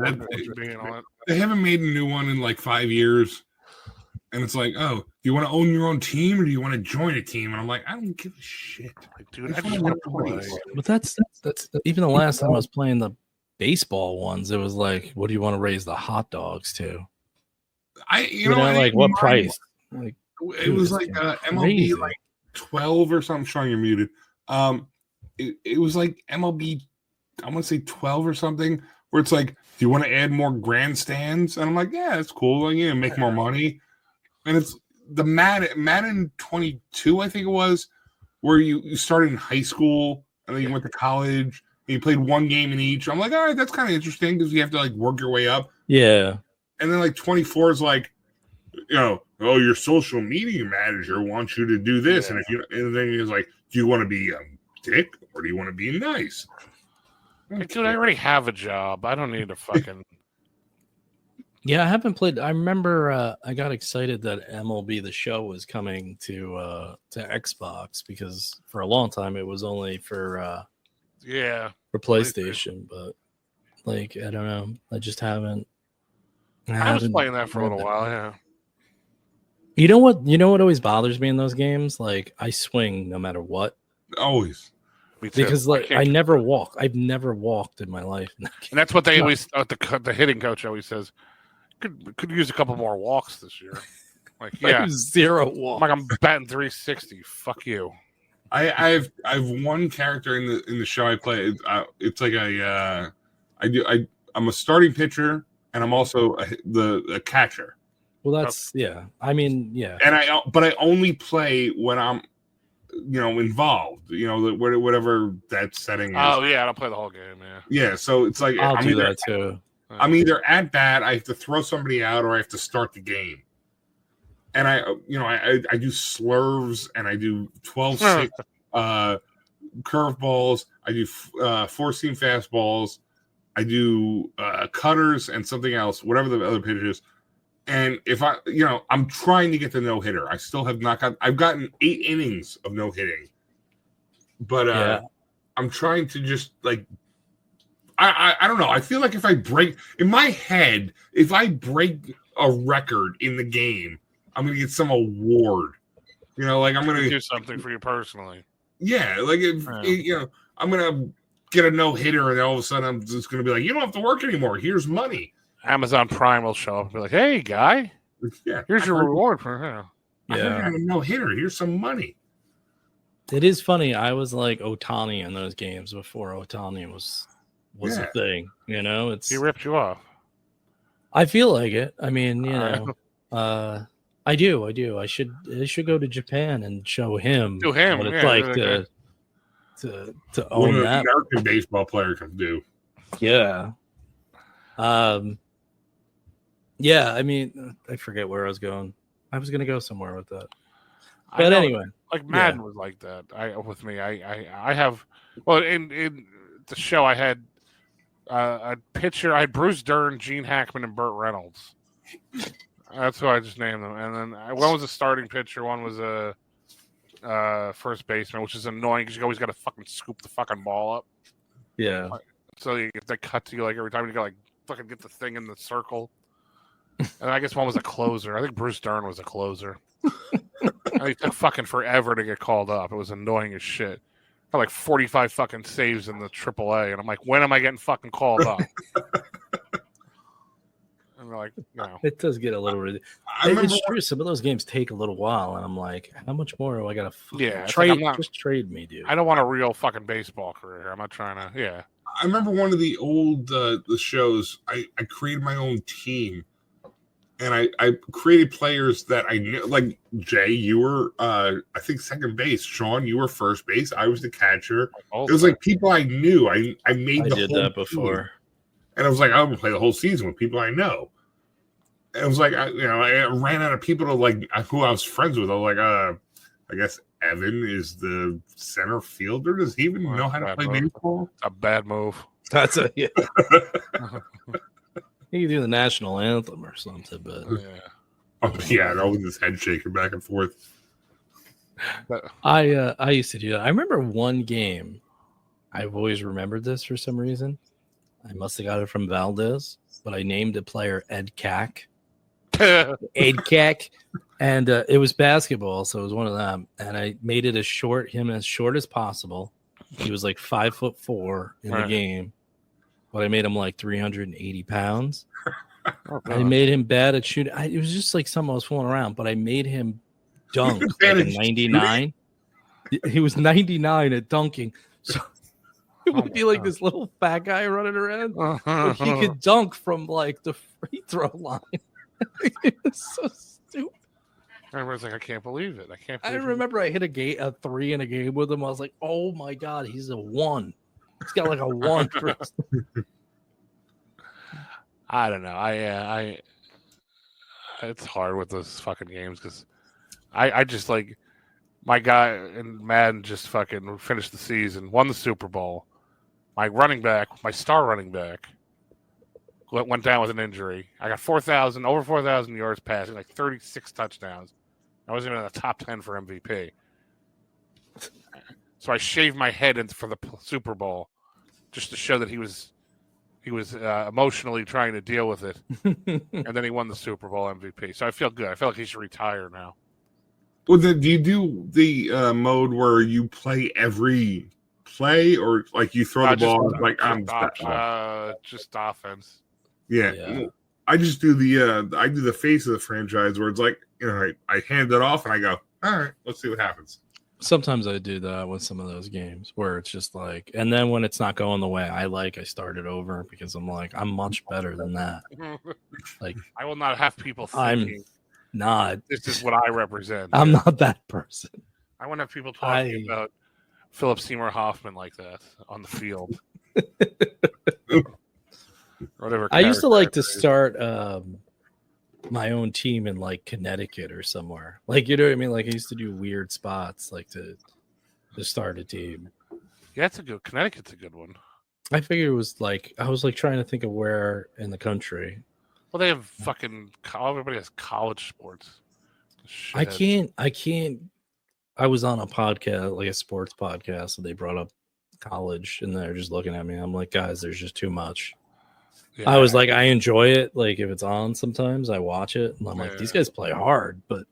they haven't made a new one in like 5 years. And it's like, oh, do you want to own your own team or do you want to join a team? And I'm like, I don't give a shit. Like, dude, I just want to play. But that's even the last time I was playing the baseball ones, it was like, what do you want to raise the hot dogs to? You know like what price? Like it was like MLB like 12 or something. Sean, you're muted. It was like MLB, I want to say 12 or something, where it's like, do you want to add more grandstands? And I'm like, yeah, that's cool. Like, yeah, make more money. And it's the Madden 22, I think it was, where you started in high school and then you went to college and you played one game in each. I'm like, all right, that's kind of interesting because you have to like work your way up. Yeah. And then like 24 is like, your social media manager wants you to do this. Yeah. And then he's like, do you want to be a dick or do you want to be nice? Dude, I already have a job. I don't need to fucking. Yeah, I haven't played. I remember I got excited that MLB The Show was coming to Xbox because for a long time it was only for PlayStation. But like I don't know, I just haven't. I was playing that for a little while. Yeah. You know what? Always bothers me in those games. Like I swing no matter what. Always. Because like I never walk. I've never walked in my life. And that's what they always the hitting coach always says. Could use a couple more walks this year. Like zero walks. Like I'm batting 360. Fuck you. I have one character in the show I play. It's like I'm a starting pitcher and I'm also a catcher. Well, that's yeah. I mean, yeah. And I only play when I'm involved. Whatever that setting is. Oh yeah, I don't play the whole game. Yeah. Yeah. So it's like I'll do that too. I'm either at bat, I have to throw somebody out, or I have to start the game. And I do slurves and I do 12-6 curveballs. I do 4-seam fastballs. I do cutters and something else, whatever the other pitch is. And if I'm trying to get the no hitter. I still have not got. I've gotten 8 innings of no hitting, but I'm trying to just like. I don't know. I feel like if I break a record in the game, I'm gonna get some award. Like I'm gonna do something for you personally. Yeah, like I'm gonna get a no hitter, and all of a sudden I'm just gonna be like, you don't have to work anymore. Here's money. Amazon Prime will show up and be like, hey guy, here's your reward for I heard a no hitter. Here's some money. It is funny. I was like Ohtani in those games before Ohtani was a thing, He ripped you off. I feel like it. I mean, I do. I should go to Japan and show him what it's like to own what that. An American baseball player can do. Yeah. Yeah. I mean, I forget where I was going. I was going to go somewhere with that. But anyway, like Madden was like that. With me, I have. Well, in the show, I had. A pitcher. I had Bruce Dern, Gene Hackman, and Burt Reynolds. That's who I just named them. And then one was a starting pitcher, one was a first baseman, which is annoying because you always got to fucking scoop the fucking ball up. Yeah. So you get that cut to you like every time you got like fucking get the thing in the circle. And I guess one was a closer. I think Bruce Dern was a closer. And he took fucking forever to get called up. It was annoying as shit. I had like 45 fucking saves in the AAA, and I'm like, when am I getting fucking called up? And they're like, no. It does get a little ridiculous. It's true. Some of those games take a little while, and I'm like, how much more do I got to trade? Like just trade me, dude. I don't want a real fucking baseball career. I'm not trying to, I remember one of the old the shows, I created my own team, and I created players that I knew. Like Jay, you were I think second base. Sean, you were first base. I was the catcher. It was like people I knew. I made the did whole that before, team. And I was like, I'm gonna play the whole season with people I know. And it was like I ran out of people to like who I was friends with. I was like, I guess Evan is the center fielder. Does he even know how to play baseball? A bad move. That's a yeah. You can do the national anthem or something, but All with his head shaking back and forth. I used to do that. I remember one game. I've always remembered this for some reason. I must have got it from Valdez, but I named the player Ed Cack. Ed Cack. And it was basketball, so it was one of them. And I made it as short as possible. He was like 5'4" in the game, but I made him like 380 pounds. I made him bad at shooting. It was just like something I was fooling around, but I made him dunk like a 99. He was 99 at dunking. So it would be like this little fat guy running around. But he could dunk from like the free throw line. It was so stupid. Everyone's like, I can't believe it. I remember I hit a 3 in a game with him. I was like, oh my God, he's a 1. He's got like a 1. I don't know. I it's hard with those fucking games because I just like my guy in Madden just fucking finished the season, won the Super Bowl. My star running back, went down with an injury. I got over 4,000 yards passing, like 36 touchdowns. I wasn't even in the top 10 for MVP. So I shaved my head for the Super Bowl just to show that he was emotionally trying to deal with it. And then he won the Super Bowl MVP. So I feel good. I feel like he should retire now. Well, then do you do the mode where you play every play, or like you throw the ball just offense? Yeah. I just do the face of the franchise where it's like, I hand it off and I go, all right, let's see what happens. Sometimes I do that with some of those games where it's just like, and then when it's not going the way I start it over because I'm like, I'm much better than that. Like, I will not have people thinking this is what I represent. I'm not that person. I won't have people talking about Philip Seymour Hoffman like that on the field. Whatever. I used to like to start my own team in like Connecticut or somewhere. Like, you know what I mean? Like I used to do weird spots like to start a team. Yeah, Connecticut's a good one. I figured it was like I was like trying to think of where in the country. Well, they have fucking everybody has college sports. I can't. I was on a podcast, like a sports podcast, and they brought up college, and they're just looking at me. I'm like, guys, there's just too much. Yeah. I was like, I enjoy it. Like if it's on, sometimes I watch it, and I'm like, these guys play hard, but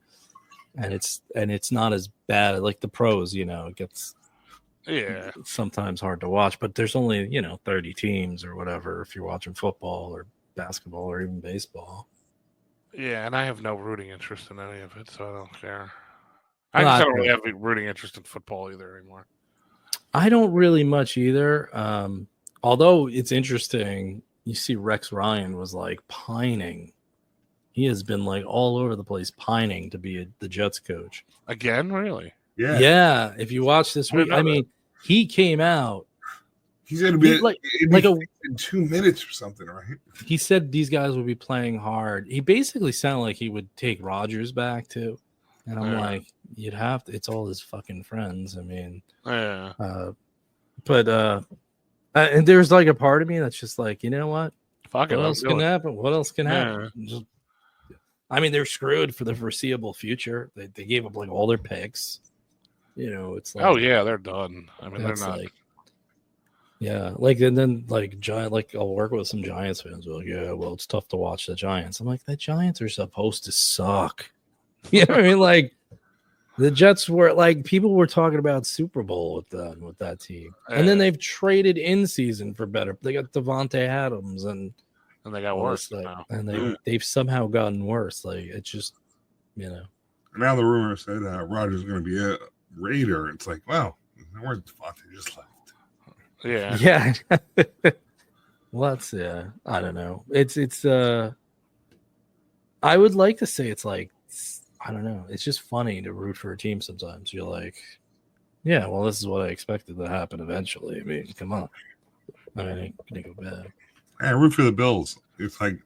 and it's not as bad like the pros. It gets sometimes hard to watch, but there's only 30 teams or whatever if you're watching football or basketball or even baseball. Yeah, and I have no rooting interest in any of it, so I don't care. I don't really have a rooting interest in football either anymore. I don't really much either. Although it's interesting, you see Rex Ryan was like pining. He has been like all over the place pining to be the Jets coach. Again, really? Yeah. Yeah. If you watch this week, I mean, he came out. He's going to be in 2 minutes or something, right? He said these guys would be playing hard. He basically sounded like he would take Rodgers back too. And I'm like, you'd have to. It's all his fucking friends. I mean, and there's like a part of me that's just like, you know what? What else can happen? What else can happen? Just, I mean, they're screwed for the foreseeable future. They gave up like all their picks. It's like, oh yeah, they're done. I mean, they're not. Like, yeah, like and then like Giant, like I'll work with some Giants fans. Like, yeah, well, it's tough to watch the Giants. I'm like, the Giants are supposed to suck. You know what I mean? Like the Jets were like people were talking about Super Bowl with that team, and then they've traded in season for better. They got Devontae Adams and they got worse now. And they've somehow gotten worse. Like it's just Now the rumor said Rodgers is going to be a Raider. It's like, wow, where's Devontae just left? Yeah. Well, I don't know. It's I would like to say it's like, I don't know. It's just funny to root for a team sometimes. You're like, yeah, well, this is what I expected to happen eventually. I mean, come on. I mean, ain't gonna go bad. I root for the Bills. It's like,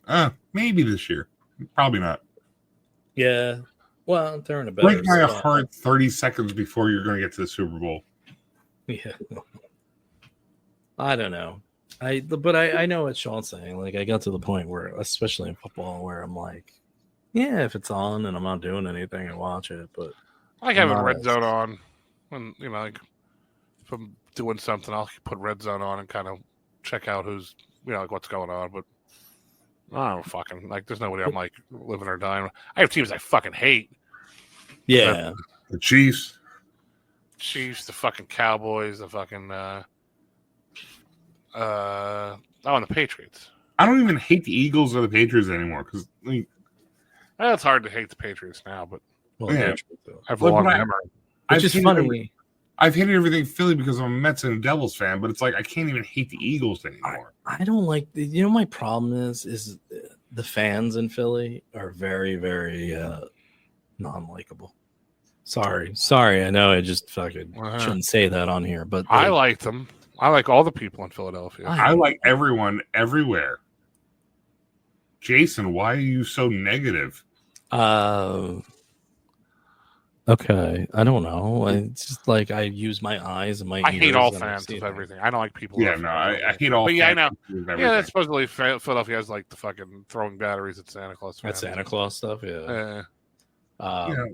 maybe this year. Probably not. Yeah. Well, they're in a better Break my spot. heart 30 seconds before you're going to get to the Super Bowl. Yeah. I don't know. But I know what Sean's saying. Like, I got to the point where, especially in football, where I'm like, yeah, if it's on and I'm not doing anything, I watch it. But I like having Red Zone on when, like, if I'm doing something, I'll put Red Zone on and kind of check out who's, like what's going on. But I don't fucking, like, there's nobody I'm like living or dying. I have teams I fucking hate. yeah. The Chiefs. The fucking Cowboys, the fucking, and the Patriots. I don't even hate the Eagles or the Patriots anymore because It's hard to hate the Patriots now, but yeah. I have a long memory. Which is funny. I've hated everything Philly because I'm a Mets and a Devils fan, but it's like I can't even hate the Eagles anymore. I don't like my problem is the fans in Philly are very, very non-likable. Sorry. I know I just fucking shouldn't say that on here, but I like them. I like all the people in Philadelphia. I like everyone everywhere. Jason, why are you so negative? Okay, I don't know. It's just like I use my eyes and my ears. I hate all fans of everything. I don't like people. Yeah, no, I hate all. But fans I know. of Yeah, that's supposedly Philadelphia has like the fucking throwing batteries at Santa Claus. That Santa Claus stuff. Yeah.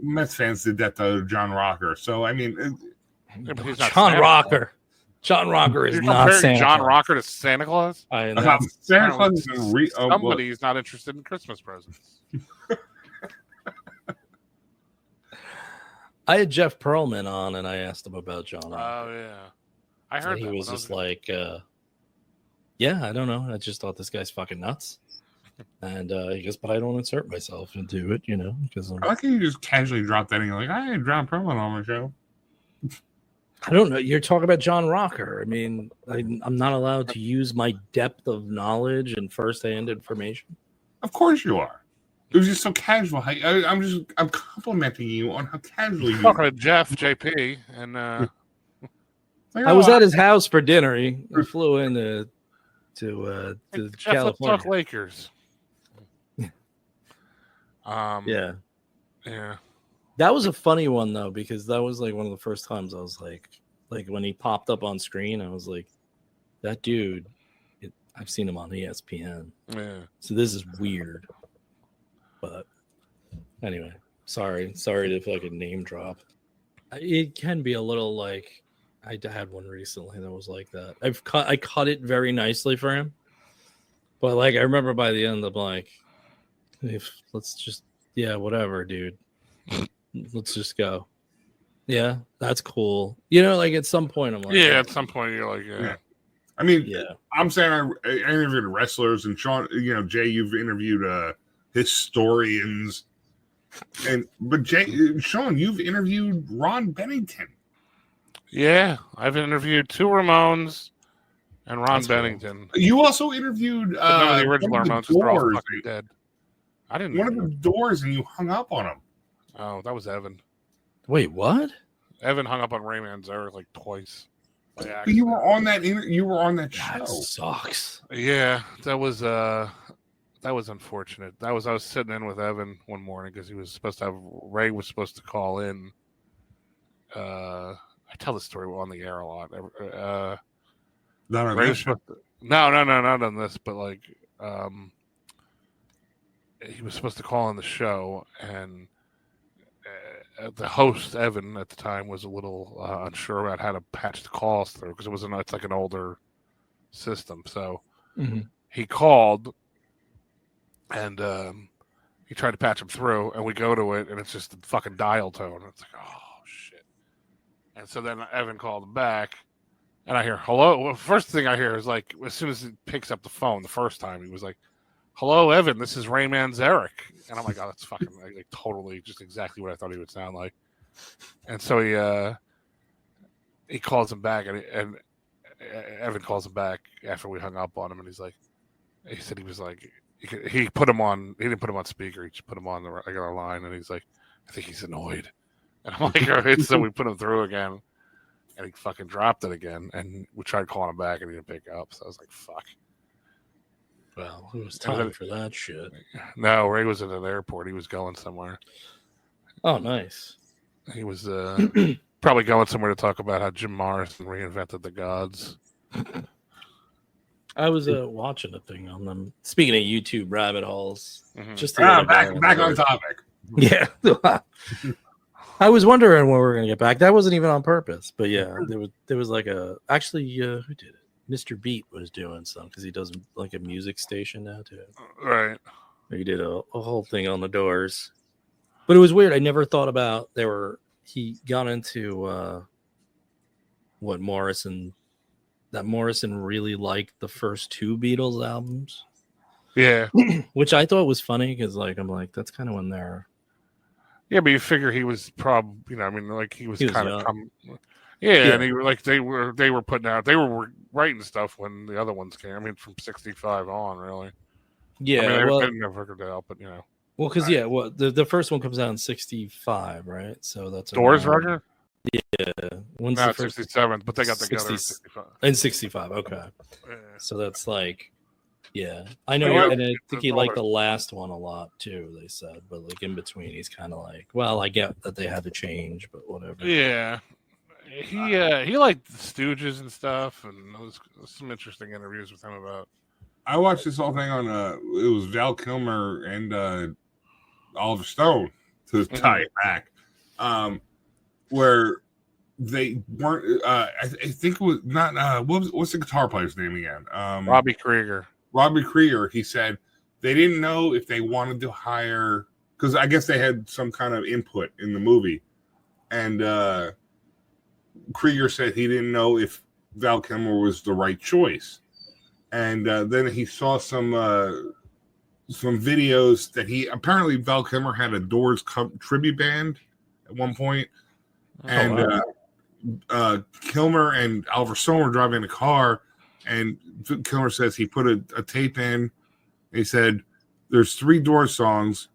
Mets fans did that to John Rocker. So I mean, John Rocker. John Rocker is not Santa John Claus. Rocker to Santa Claus. Santa Claus is somebody's not interested in Christmas presents. I had Jeff Pearlman on, and I asked him about John Rocker. Oh yeah, I heard he that was just like, yeah, I don't know. I just thought this guy's fucking nuts. And he goes, but I don't insert myself into it, because I like how you just casually drop that and you're like, I had John Pearlman on my show. I don't know. You're talking about John Rocker. I mean, I'm not allowed to use my depth of knowledge and firsthand information. Of course you are. It was just so casual. I'm complimenting you on how casually you talking to Jeff JP, and I was at his house for dinner. He flew in to Jeff, California. Let's talk Lakers. Yeah. That was a funny one though, because that was like one of the first times I was like when he popped up on screen, I was like, that dude. I've seen him on ESPN. Yeah. So this is weird. But anyway, sorry to fucking name drop. It can be a little like I had one recently that was like that. I cut it very nicely for him, but like I remember by the end, I'm like, let's just whatever, dude. Let's just go. Yeah, that's cool. Like at some point, I'm like, at some point you're like, yeah. I mean, I'm saying I interviewed wrestlers, and Sean, Jay, you've interviewed historians, but Sean, you've interviewed Ron Bennington. Yeah, I've interviewed two Ramones and Ron Bennington. Cool. You also interviewed none of the original Ramones because they're all fucking dead. I didn't. One of the Doors, and you hung up on him. Oh, that was Evan. Wait, what? Evan hung up on Ray Manzarek like twice. But you were on that. You were on that show. That sucks. Yeah, that was unfortunate. I was sitting in with Evan one morning because he was supposed to have Ray was supposed to call in. I tell the story on the air a lot. Not on Ray this show. No, not on this, but like he was supposed to call on the show, and the host Evan at the time was a little unsure about how to patch the calls through because it's like an older system. So he called, and he tried to patch him through, and we go to it, and it's just the fucking dial tone. It's like, oh shit! And so then Evan called him back, and I hear hello. Well, first thing I hear is like as soon as he picks up the phone the first time, he was like, "Hello, Evan. This is Ray Manzarek." And I'm like, "Oh, that's fucking like totally just exactly what I thought he would sound like." And so he calls him back, and Evan calls him back after we hung up on him, and he said he was like, he put him on. He didn't put him on speaker. He just put him on the regular line, and he's like, I think he's annoyed. And I'm like, all right. So we put him through again, and he fucking dropped it again. And we tried calling him back, and he didn't pick up. So I was like, fuck. Well, it was time for that shit. No, Ray was at an airport. He was going somewhere. Oh, nice. He was probably going somewhere to talk about how Jim Morrison reinvented the gods. I was watching a thing on them. Speaking of YouTube rabbit holes, just back on topic. Yeah, I was wondering when we were gonna get back. That wasn't even on purpose, but yeah, there was like who did it? Mr. Beat was doing some because he does like a music station now too. Right. He did a whole thing on the Doors, but it was weird. I never thought about he got into what Morrison really liked the first two Beatles albums. Yeah. Which I thought was funny because I'm like, that's kind of when they're. Yeah, but you figure he was probably, he was kind of. Yeah, and they were putting out, they were writing stuff when the other ones came. I mean, from 65 on, really. Yeah, they didn't have figured it out, but Well, because the first one comes out in 65, right? So that's Doors record. Yeah, when's no, the first? 67, but they got together in 65. In 65, okay. Yeah. So that's like, yeah, I know, and I think he liked the last one a lot too. They said, but like in between, he's kind of like, well, I get that they had to change, but whatever. Yeah, he liked the Stooges and stuff, and there was some interesting interviews with him about. I watched this whole thing on it was Val Kilmer and Oliver Stone to tie it back, where they weren't. I think it was not. What's the guitar player's name again? Robbie Krieger. Robbie Krieger. He said they didn't know if they wanted to hire, because I guess they had some kind of input in the movie, and Krieger said he didn't know if Val Kilmer was the right choice. And then he saw some videos that apparently Val Kilmer had a Doors tribute band at one point, and Kilmer and Oliver Stone were driving in a car, and Kilmer says he put a tape in. And he said, "There's 3 Doors songs.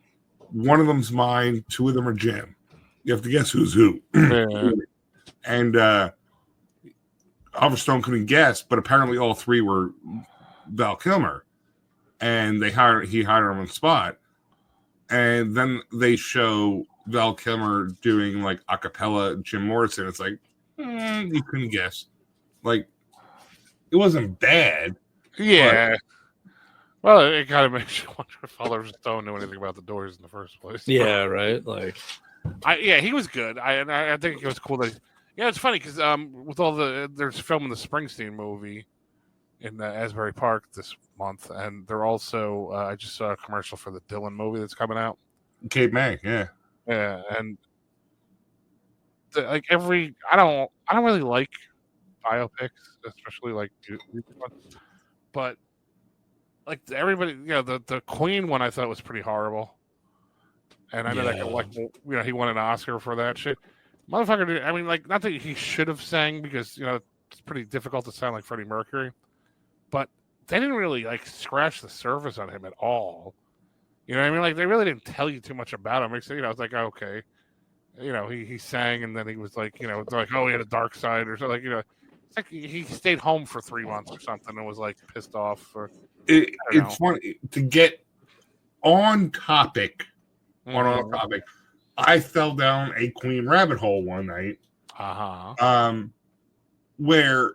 One of them's mine. 2 of them are Jim. You have to guess who's who." Yeah. And Oliver Stone couldn't guess, but apparently all 3 were Val Kilmer, and he hired him on the spot. And then they show Val Kilmer doing like a cappella Jim Morrison. It's like you couldn't guess. Like it wasn't bad. Yeah. Well, it kind of makes you wonder if Oliver Stone knew anything about the Doors in the first place. Yeah, right. Like, he was good. I think it was cool that. Yeah, it's funny because with all there's filming the Springsteen movie in Asbury Park this month, and they're also I just saw a commercial for the Dylan movie that's coming out. Cape May, yeah, and I don't really like biopics, especially like, but like everybody, the Queen one I thought was pretty horrible, and I know that he won an Oscar for that shit. Motherfucker, I mean, like, not that he should have sang because, it's pretty difficult to sound like Freddie Mercury, but they didn't really, like, scratch the surface on him at all. You know what I mean? Like, they really didn't tell you too much about him. It's like, oh, okay. He sang, and then he was like, they're like, oh, he had a dark side or something. Like, it's like he stayed home for 3 months or something and was, like, pissed off. It's funny to get on topic, I fell down a Queen rabbit hole one night, where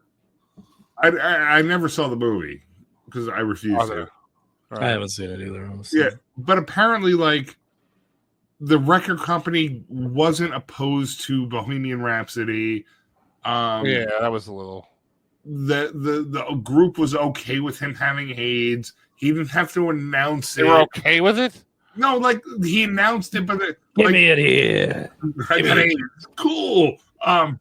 I never saw the movie because I refused to. I haven't seen it either. Honestly. Yeah, but apparently, like, the record company wasn't opposed to Bohemian Rhapsody. That was a little. The group was okay with him having AIDS. He didn't have to announce it. They were okay with it? No, like he announced it, but give me it here. Cool. No,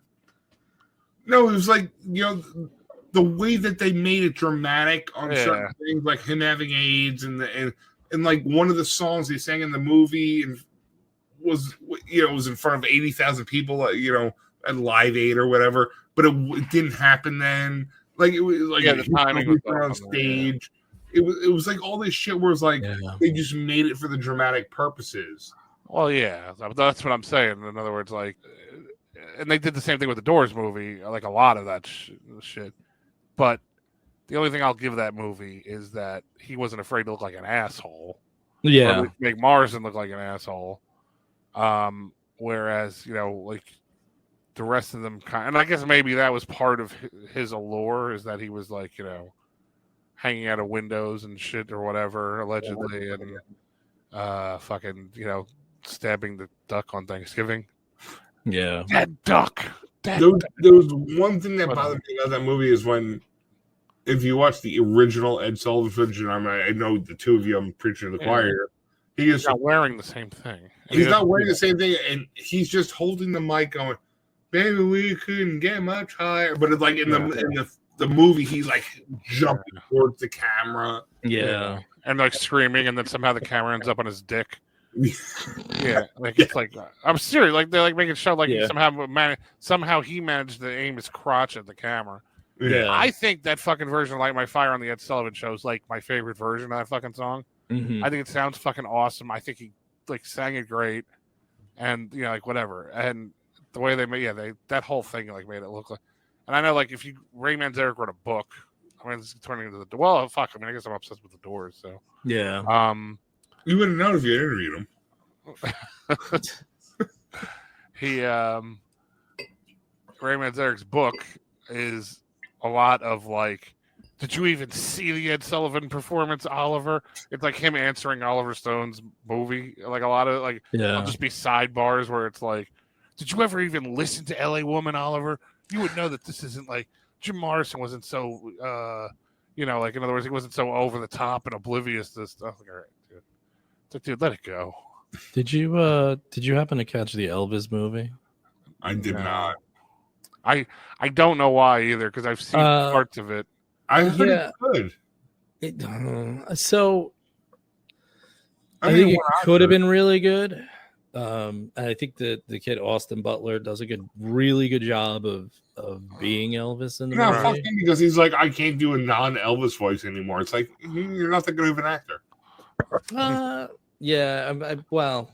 it was like the way that they made it dramatic on certain things, like him having AIDS, and like one of the songs they sang in the movie and was was in front of 80,000 people, at Live Aid or whatever, but it didn't happen then. Like it was like the timing was on stage. it was like all this shit where it's like they just made it for the dramatic purposes. Well, yeah, that's what I'm saying. In other words, like, and they did the same thing with the Doors movie, like a lot of that shit. But the only thing I'll give that movie is that he wasn't afraid to look like an asshole. Yeah, or make Morrison look like an asshole. Whereas, like the rest of them and I guess maybe that was part of his allure, is that he was like, hanging out of windows and shit or whatever, allegedly, and fucking, stabbing the duck on Thanksgiving. Yeah. That duck. There was one thing that bothered me about that movie is if you watch the original Ed Sullivan footage, and I know the two of you, I'm preaching to the choir. He's not wearing the same thing. He's not wearing the same thing, and he's just holding the mic going, "Baby, we couldn't get much higher." But it's like in the movie, he's like jumping towards the camera. Yeah. And like screaming, and then somehow the camera ends up on his dick. It's like, I'm serious. Like they're like making sure like somehow he managed to aim his crotch at the camera. Yeah, I think that fucking version of Light My Fire on the Ed Sullivan Show is like my favorite version of that fucking song. Mm-hmm. I think it sounds fucking awesome. I think he like sang it great, and like whatever. And the way they made that whole thing like made it look like. And I know like if Ray Manzarek wrote a book, I mean it's turning into fuck. I mean I guess I'm obsessed with the Doors, so yeah. You wouldn't know if you interviewed him. Ray Manzarek's book is a lot of like, did you even see the Ed Sullivan performance, Oliver? It's like him answering Oliver Stone's movie. Like a lot of like, it'll just be sidebars where it's like, did you ever even listen to L.A. Woman, Oliver? You would know that this isn't like Jim Morrison wasn't so, like in other words, he wasn't so over the top and oblivious to stuff. Like, all right, dude. It's like, dude, let it go. Did you happen to catch the Elvis movie? I did not. I don't know why either, because I've seen parts of it. I heard it good. So I think it could have been really good. I think that the kid Austin Butler does a really good job of being Elvis in the movie. Fuck him, because he's like, I can't do a non-Elvis voice anymore. It's like, you're not that good of an actor. Well,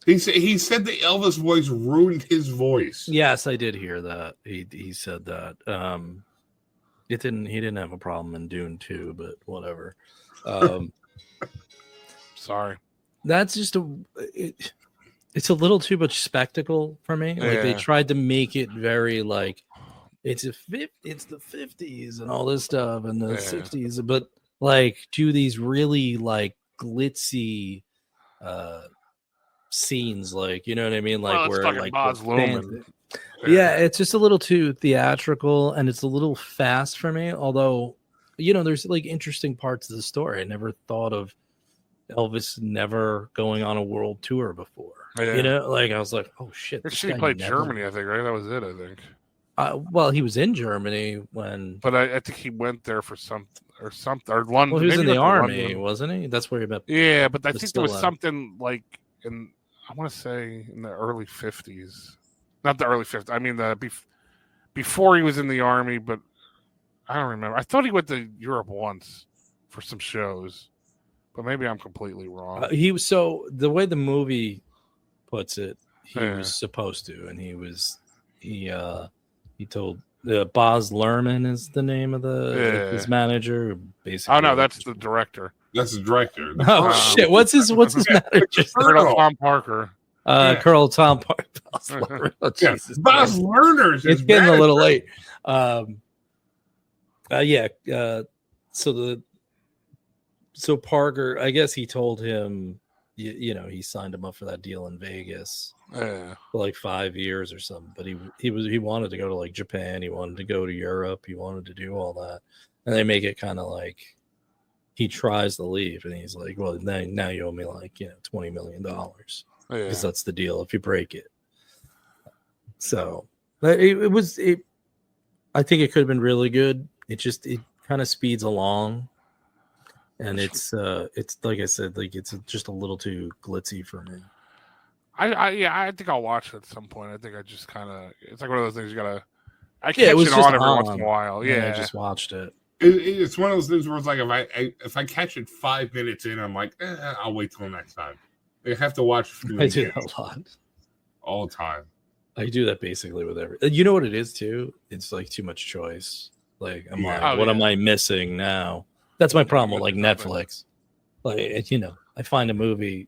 he said the Elvis voice ruined his voice. Yes, I did hear that. He said that. He didn't have a problem in Dune 2, but whatever. Sorry. That's just it's a little too much spectacle for me. Like they tried to make it very like it's the 50s and all this stuff and the 60s, but like do these really like glitzy scenes, like, you know what I mean, like where like Boz Luhrmann. Yeah, it's just a little too theatrical and it's a little fast for me, although there's like interesting parts of the story. I never thought of Elvis never going on a world tour before. Like I was like, oh shit. He played Germany, I think, right? That was it, I think. Well, he was in Germany when, but I think he went there for something or London. Well, he was in the army, wasn't he? That's where he met. Yeah, but I think there was something like I want to say in the early 50s, not the early 50s. I mean before he was in the army, but I don't remember. I thought he went to Europe once for some shows, but maybe I'm completely wrong. So the way the movie puts it, he was supposed to, and he told Boz Luhrmann is the name of his manager. Basically, oh no, that's the director. That's the director. Oh shit! What's his manager? Colonel Tom Parker. Colonel Tom Parker. Oh, Jesus, Boz Luhrmann. It's getting a little late. So Parker, I guess he told him, he signed him up for that deal in Vegas for like 5 years or something. But he wanted to go to like Japan. He wanted to go to Europe. He wanted to do all that. And they make it kind of like he tries to leave, and he's like, well, now you owe me like $20 million because that's the deal if you break it. So it was. I think it could have been really good. It kind of speeds along. And it's like I said, like it's just a little too glitzy for me. I think I'll watch it at some point. I think I just kind of, it's like one of those things you gotta. I catch it on every once in a while. Yeah, I just watched it. It's one of those things where it's like if I catch it 5 minutes in, I'm like, I'll wait till next time. I have to watch. I do that a lot, all the time. I do that basically with every. You know what it is too? It's like too much choice. Like I'm like, what am I missing now? That's my problem with like Netflix. Like I find a movie.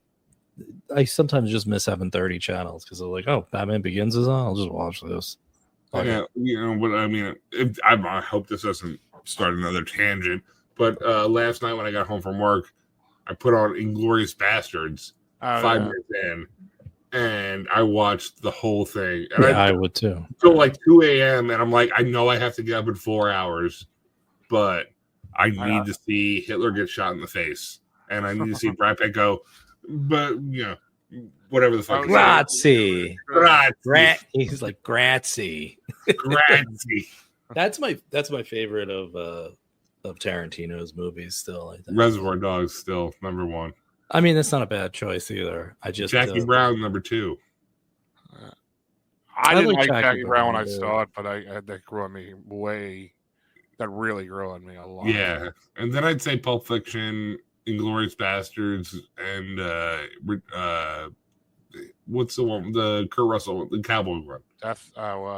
I sometimes just miss having 30 channels because they're like, oh, Batman Begins is on. I'll just watch this. Yeah, but I mean, I hope this doesn't start another tangent. But last night when I got home from work, I put on Inglourious Bastards 5 minutes in, and I watched the whole thing. And I would too. Till like 2 a.m. and I'm like, I know I have to get up in 4 hours, but I need to see Hitler get shot in the face, and I need to see Brad Pitt go. But whatever the fuck. Grazie. He's like grazie. Grazie. That's my favorite of Tarantino's movies. Still, I think Reservoir Dogs still number one. I mean, that's not a bad choice either. I just Jackie Brown number two. I didn't like Jackie Brown when I saw it, but that grew on me That really grew on me a lot. Yeah, and then I'd say Pulp Fiction, Inglourious Bastards, and what's the one? The Kurt Russell, the Cowboy one.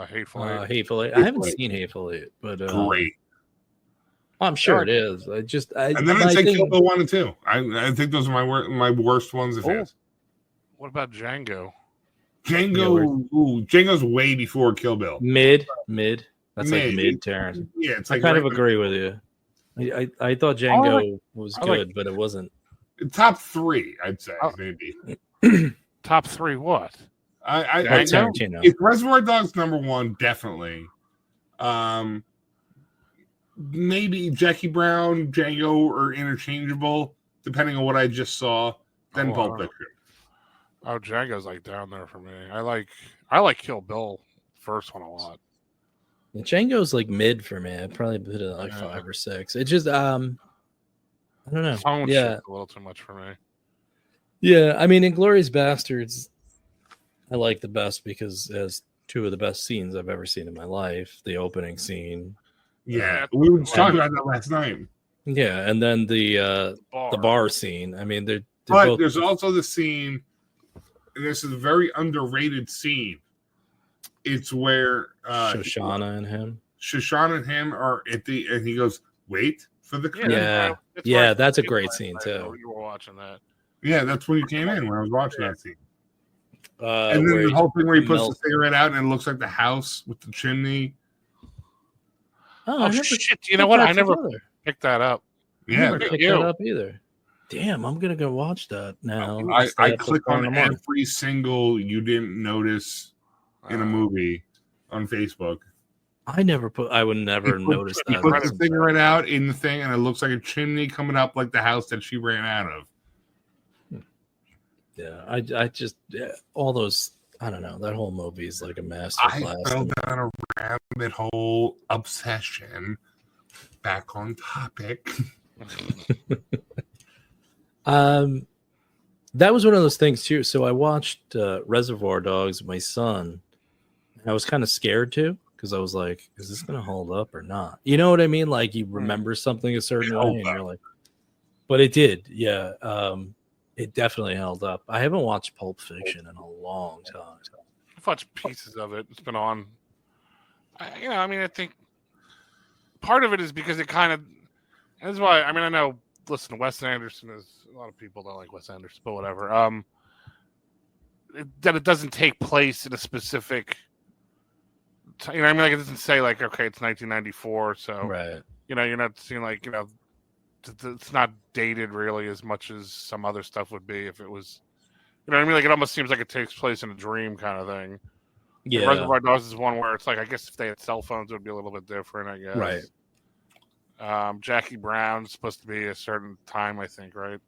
Hateful Eight. Hateful Eight. I haven't seen Hateful Eight, but great. I'm sure it is. And then I'd say Kill Bill 1 and 2. I think those are my worst ones of his. What about Django? Django's way before Kill Bill. Mid. That's like mid Terrence. Yeah, it's I kind of agree with you. I thought Django was good, but it wasn't. Top 3, I'd say, maybe. Top 3 what? Tarantino. If Reservoir Dogs number 1, definitely. Maybe Jackie Brown, Django are interchangeable, depending on what I just saw. Then Pulp Fiction. Oh, Django's like down there for me. I like Kill Bill first one a lot. And Django's like mid for me. I'd probably put it like 5 or 6. It just I don't know. A little too much for me. Yeah, I mean, Inglourious Bastards, I like the best because it has 2 of the best scenes I've ever seen in my life. The opening scene. Yeah, we were talking about that last night. Yeah, and then the bar scene. I mean, they're but both... there's also the scene, and this is a very underrated scene. It's where Shoshana and him are at and he goes, "Wait for the curtain." Yeah, that's a great scene too. You were watching that. Yeah, that's when you came in when I was watching that scene. And then the whole thing where he puts the cigarette out and it looks like the house with the chimney. Oh shit! You know what? I never picked that up. Yeah, I never picked that up either. Damn, I'm gonna go watch that now. I click on every single you didn't notice in a movie on Facebook. I would never notice that. He puts the cigarette out in the thing, and it looks like a chimney coming up like the house that she ran out of. Yeah, I just all those. I don't know. That whole movie is like a masterclass. I fell down a rabbit hole obsession. Back on topic. That was one of those things too. So I watched Reservoir Dogs with my son. And I was kind of scared too because I was like, "Is this going to hold up or not?" You know what I mean? Like you remember something a certain way, and you're like, "But it did." Yeah. It definitely held up. I haven't watched Pulp Fiction in a long time. I've watched pieces of it. It's been on. I think part of it is because it kind of. And that's why. I mean, I know. Listen, Wes Anderson is a lot of people don't like Wes Anderson, but whatever. That it doesn't take place in a specific. Like it doesn't say like, okay, it's 1994, so right. You're not seeing like it's not dated really as much as some other stuff would be if it was, Like it almost seems like it takes place in a dream kind of thing. Yeah, like Reservoir Dogs is one where it's like I guess if they had cell phones, it would be a little bit different. I guess. Right. Jackie Brown's supposed to be a certain time, I think, right?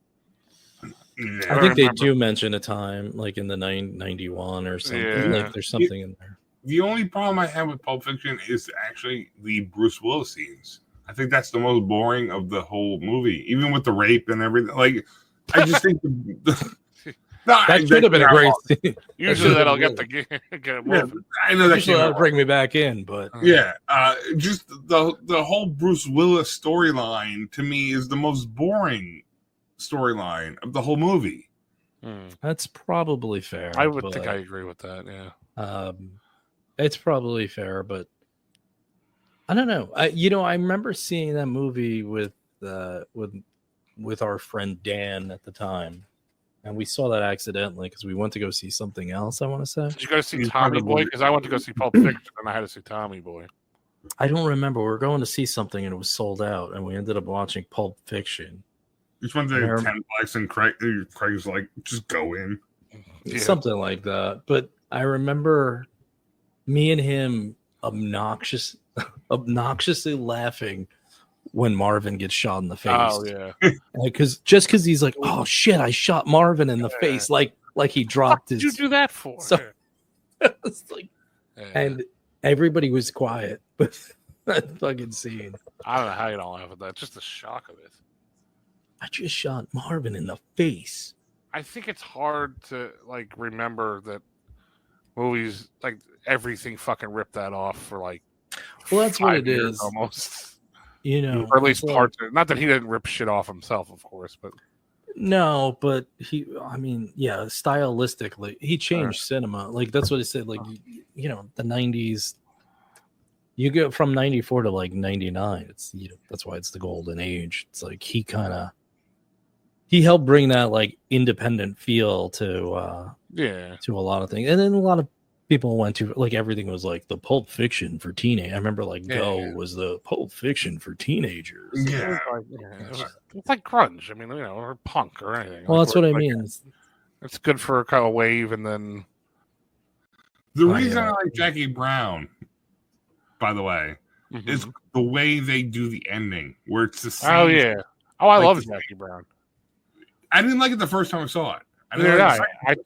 I think they do mention a time like in the 91 or something. Yeah. Like there's something in there. The only problem I have with Pulp Fiction is actually the Bruce Willis scenes. I think that's the most boring of the whole movie, even with the rape and everything. Like, I just think That should have been a great scene. Usually that'll get it moving. I know that Usually that'll bring me back in, but yeah, just the whole Bruce Willis storyline to me is the most boring storyline of the whole movie. That's probably fair. I would think I agree with that. Yeah, it's probably fair, but I don't know. I remember seeing that movie with our friend Dan at the time. And we saw that accidentally because we went to go see something else, I want to say. Did you go see Tommy Boy? Because I went to go see Pulp Fiction and I had to see Tommy Boy. I don't remember. We were going to see something and it was sold out, and we ended up watching Pulp Fiction. Just went to $10 and Craig's like, just go in. Yeah. Something like that. But I remember me and him obnoxiously laughing when Marvin gets shot in the face. Oh yeah, because he's like, oh shit, I shot Marvin in the face, like he dropped his. What did you do that for? So, it's like, and everybody was quiet, but that fucking scene. I don't know how you don't laugh at that. Just the shock of it. I just shot Marvin in the face. I think it's hard to remember that movies everything fucking ripped that off for Well, that's what it is almost. Or at least parts of it. Not that he didn't rip shit off himself, of course, but no, but stylistically, he changed cinema. That's what he said. The 90s, you go from 94 to 99. It's that's why it's the golden age. It's he helped bring that independent feel to a lot of things, and then a lot of people went to everything was the Pulp Fiction for teenage. I remember Go was the Pulp Fiction for teenagers. Yeah, it's like grunge. I mean, or punk or anything. Well, that's what I mean. It's good for a kind of wave, and then the reason I like Jackie Brown, by the way, is the way they do the ending, where it's the same. Oh yeah. Oh, I love Jackie Brown. I didn't like it the first time I saw it. I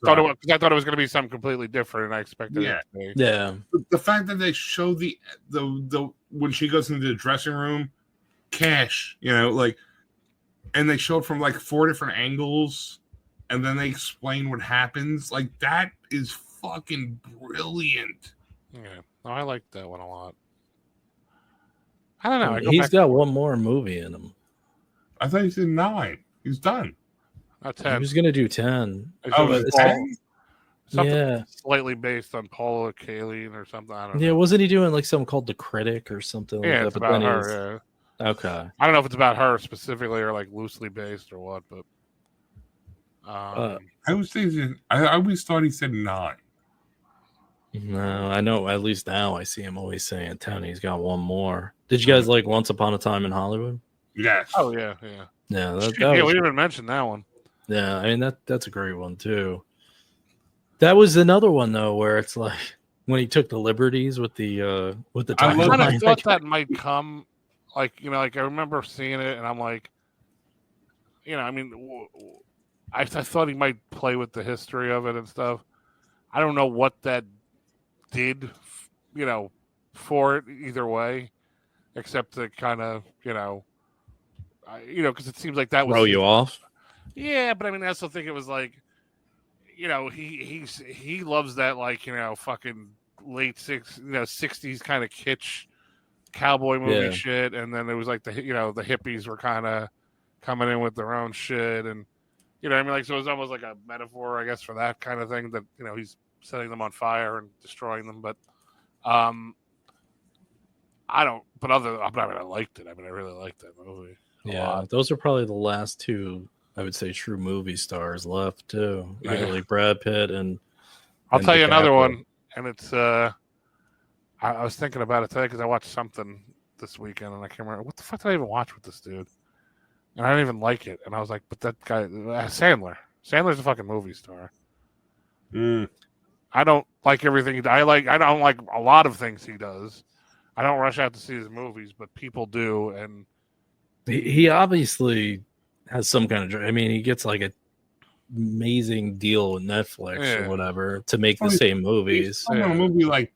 thought it was going to be something completely different, and I expected it to be. Yeah. The fact that they show the when she goes into the dressing room, Cash, and they showed from 4 different angles, and then they explain what happens. That is fucking brilliant. Yeah, no, I like that one a lot. I don't know. He's got one more movie in him. I thought he said 9. He's done. 10. He was going to do 10. Something yeah. Slightly based on Paula Kaelin or something. I don't know. Yeah, wasn't he doing something called The Critic or something like that? It's about her, yeah. Okay. I don't know if it's about her specifically or loosely based or what, but I was thinking, I always thought he said 9. No, I know. At least now I see him always saying 10. He's got one more. Did you guys like Once Upon a Time in Hollywood? Yes. Oh yeah. Yeah, we didn't even mention that one. Yeah, I mean that's a great one too. That was another one though, where it's when he took the liberties with the timeline. I kind of thought that might come, I remember seeing it, and I'm like, I mean, I thought he might play with the history of it and stuff. I don't know what that did, for it either way, except to kind of, because it seems like that was throw you off. Yeah, but I mean, I also think it was he loves that fucking late 60s kind of kitsch cowboy movie shit, and then it was the hippies were kind of coming in with their own shit, and I mean, so it was almost like a metaphor, I guess, for that kind of thing that he's setting them on fire and destroying them, but I liked it. I mean, I really liked that movie. Yeah, those are probably the last two, I would say, true movie stars left too. Right? Like Brad Pitt and. I'll tell you another one, and it's. I was thinking about it today because I watched something this weekend, and I can't remember what the fuck did I even watch with this dude, and I didn't even like it, and I was like, but that guy Sandler. Sandler's a fucking movie star. I don't like everything. I don't like a lot of things he does. I don't rush out to see his movies, but people do, and he obviously has some kind of. I mean, he gets a amazing deal with Netflix or whatever to make the same movies. I'm a movie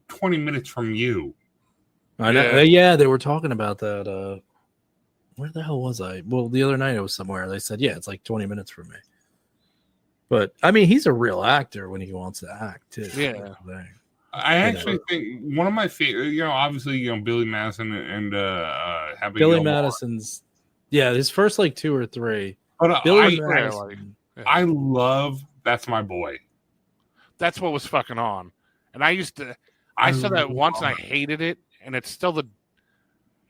20 minutes from you. I know. Yeah, they were talking about that. Where the hell was I? Well, the other night I was somewhere. They said, yeah, it's 20 minutes from me. But I mean, he's a real actor when he wants to act too. Yeah. I actually think one of my favorite, obviously, Billy Madison and Happy Billy Gilmore. Madison's, his first like 2 or 3. But Billy Madison, I love That's My Boy. That's what was fucking on, and I saw that once and I hated it, and it's still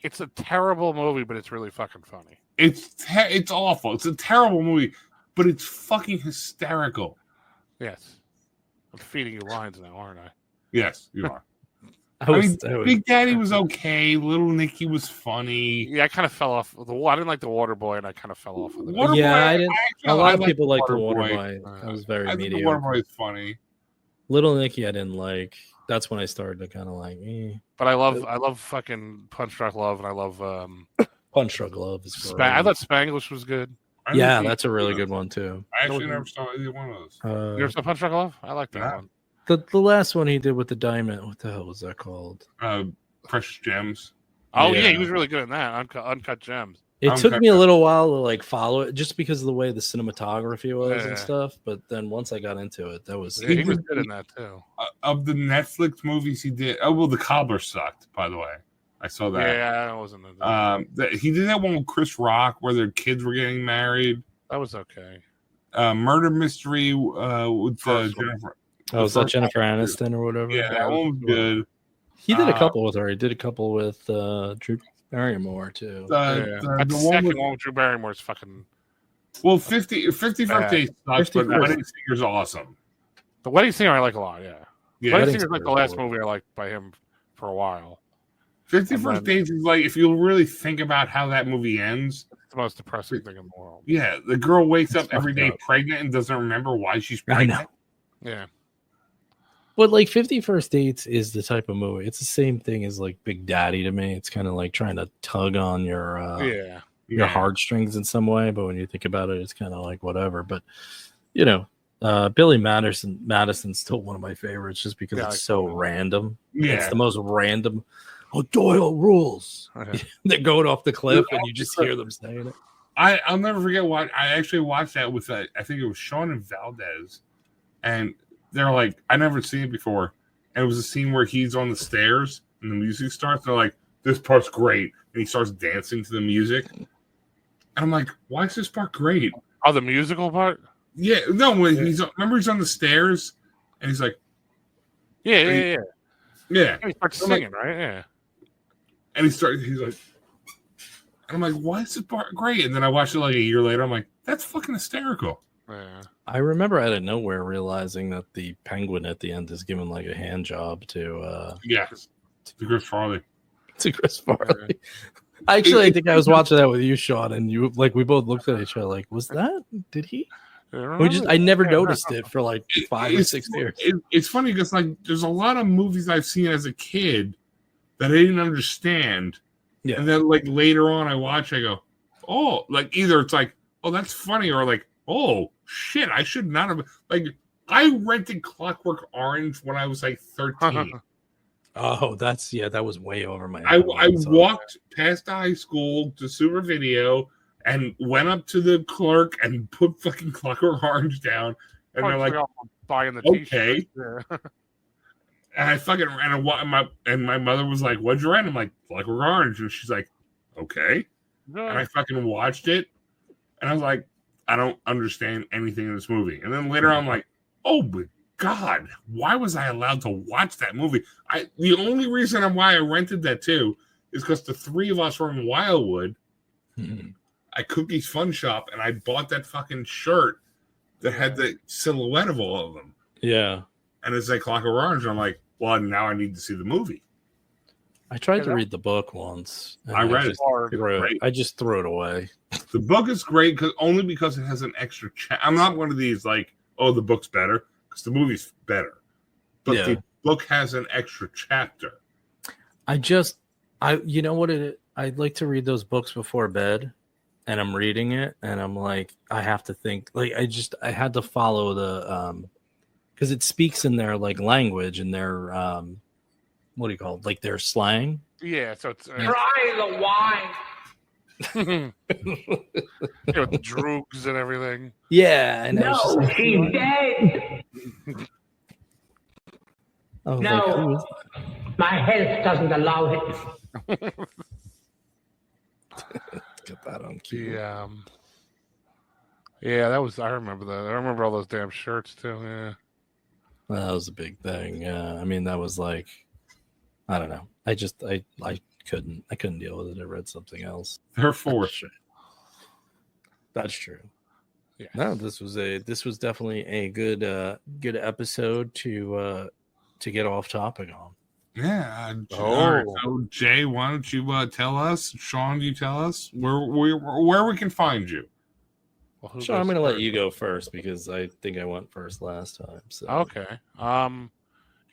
it's a terrible movie, but it's really fucking funny. It's awful. It's a terrible movie, but it's fucking hysterical. Yes, I'm feeding you lines now, aren't I? Yes, you are. Big Daddy was okay. Little Nicky was funny. Yeah, I kind of fell off. I didn't like the Water Boy, and I kind of fell off with it. I didn't. A lot of people like the Water Boy. That was very mediocre. The Water Boy is funny. Little Nicky, I didn't like. That's when I started to kind of like. But I love fucking Punch Drunk Love, and I love Punch Drunk Love is great. I thought Spanglish was good. Yeah, that's a really good one too. I actually never saw either one of those. You ever saw Punch Drunk Love? I like that one. The last one he did with the diamond, what the hell was that called? Precious Gems. Oh yeah, he was really good in that. Uncut Gems. It took me a little while to like follow it, just because of the way the cinematography was and stuff. But then once I got into it, that was he was good in that too. Of the Netflix movies he did, The Cobbler sucked. By the way, I saw that. Yeah, I wasn't. He did that one with Chris Rock where their kids were getting married. That was okay. Murder Mystery with Jennifer. Oh, was that Jennifer Aniston or whatever? Yeah, that one was good. He did a couple with her. He did a couple with Drew Barrymore too. The second one with Drew Barrymore is fucking. Well, 50 First Dates sucks, but Wedding Singer's awesome. The Wedding Singer I like a lot. Yeah, Wedding Singer's like the last movie I liked by him for a while. 50 First Dates is like, if you really think about how that movie ends, it's the most depressing thing in the world. Yeah, the girl wakes up every day pregnant and doesn't remember why she's pregnant. I know. Yeah. But like 50 First Dates is the type of movie. It's the same thing as like Big Daddy to me. It's kind of like trying to tug on your heartstrings in some way. But when you think about it, it's kind of like whatever. But Billy Madison's still one of my favorites just because it's so random. Yeah. It's the most random. Oh, Doyle rules. They're going off the cliff and you just hear them saying it. I'll never forget what I actually watched that with. I think it was Sean and Valdez, and they're like, I never seen it before. And it was a scene where he's on the stairs and the music starts. They're like, this part's great. And he starts dancing to the music. And I'm like, why is this part great? Oh, the musical part? Yeah. No, remember he's on the stairs and he's like, Yeah. Yeah. He starts singing, right? Yeah. And he's like, and I'm like, why is this part great? And then I watched it like a year later. I'm like, that's fucking hysterical. Yeah. I remember out of nowhere realizing that the penguin at the end is given like a hand job to Chris Farley. To Chris Farley. Actually, I think I was watching that with you, Sean, and you we both looked at each other like, was that? Did he? I never noticed it for like 5 or 6 years. It's funny because like there's a lot of movies I've seen as a kid that I didn't understand. Yeah. And then like later on I watch, I go, oh, like either it's like, oh, that's funny, or like, oh shit, I should not have. Like, I rented Clockwork Orange when I was like 13. Oh, that was way over my head. I walked past the high school to Super Video and went up to the clerk and put fucking Clockwork Orange down, and they're like, buying the okay. Yeah. And I fucking and my mother was like, "What'd you rent?" I'm like, "Clockwork Orange," and she's like, "Okay." Yeah. And I fucking watched it, and I was like, I don't understand anything in this movie. And then later on, I'm like, oh my God, why was I allowed to watch that movie? The only reason why I rented that too is because the three of us were in Wildwood at Cookie's Fun Shop, and I bought that fucking shirt that had the silhouette of all of them. Yeah. And it's like Clockwork Orange. And I'm like, well, now I need to see the movie. I tried to read the book once. I read it. I just threw it away. The book is great because it has an extra I'm not one of these like, oh, the book's better, because the movie's better. But the book has an extra chapter. You know what I'd like to read those books before bed, and I'm reading it, and I'm like, I have to think. Like, I had to follow the because it speaks in their like language and their what do you call it? Like their slang. Yeah, so it's try the wine. Yeah, with the droogs and everything. Yeah, and No, she's dead. No, my health doesn't allow it. Get that on cue. Yeah, that was. I remember that. I remember all those damn shirts too. Yeah, that was a big thing. Yeah, I mean, that was like, I don't know. I couldn't deal with it. I read something else. They're forced. That's true. Yeah. No, this was definitely a good episode to get off topic on. Yeah. All right, so Jay, why don't you tell us? Sean, you tell us where we can find you. Well, Sean, I'm going to let you go first because I think I went first last time. So okay. You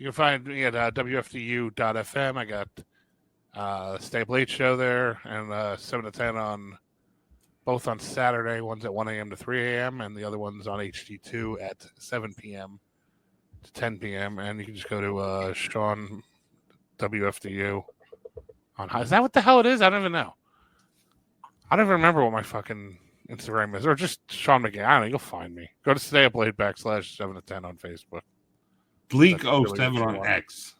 can find me at WFDU.FM. I got Stay Late show there, and 7 to 10 on both on Saturday. One's at 1 a.m. to 3 a.m. and the other one's on HD2 at 7 p.m. to 10 p.m. And you can just go to Sean WFDU on. Is that what the hell it is? I don't even know. I don't even remember what my fucking Instagram is, or just Sean McGee. I don't know. You'll find me. Go to Stay Up Late /7 to 10 on Facebook. Bleak07 on X.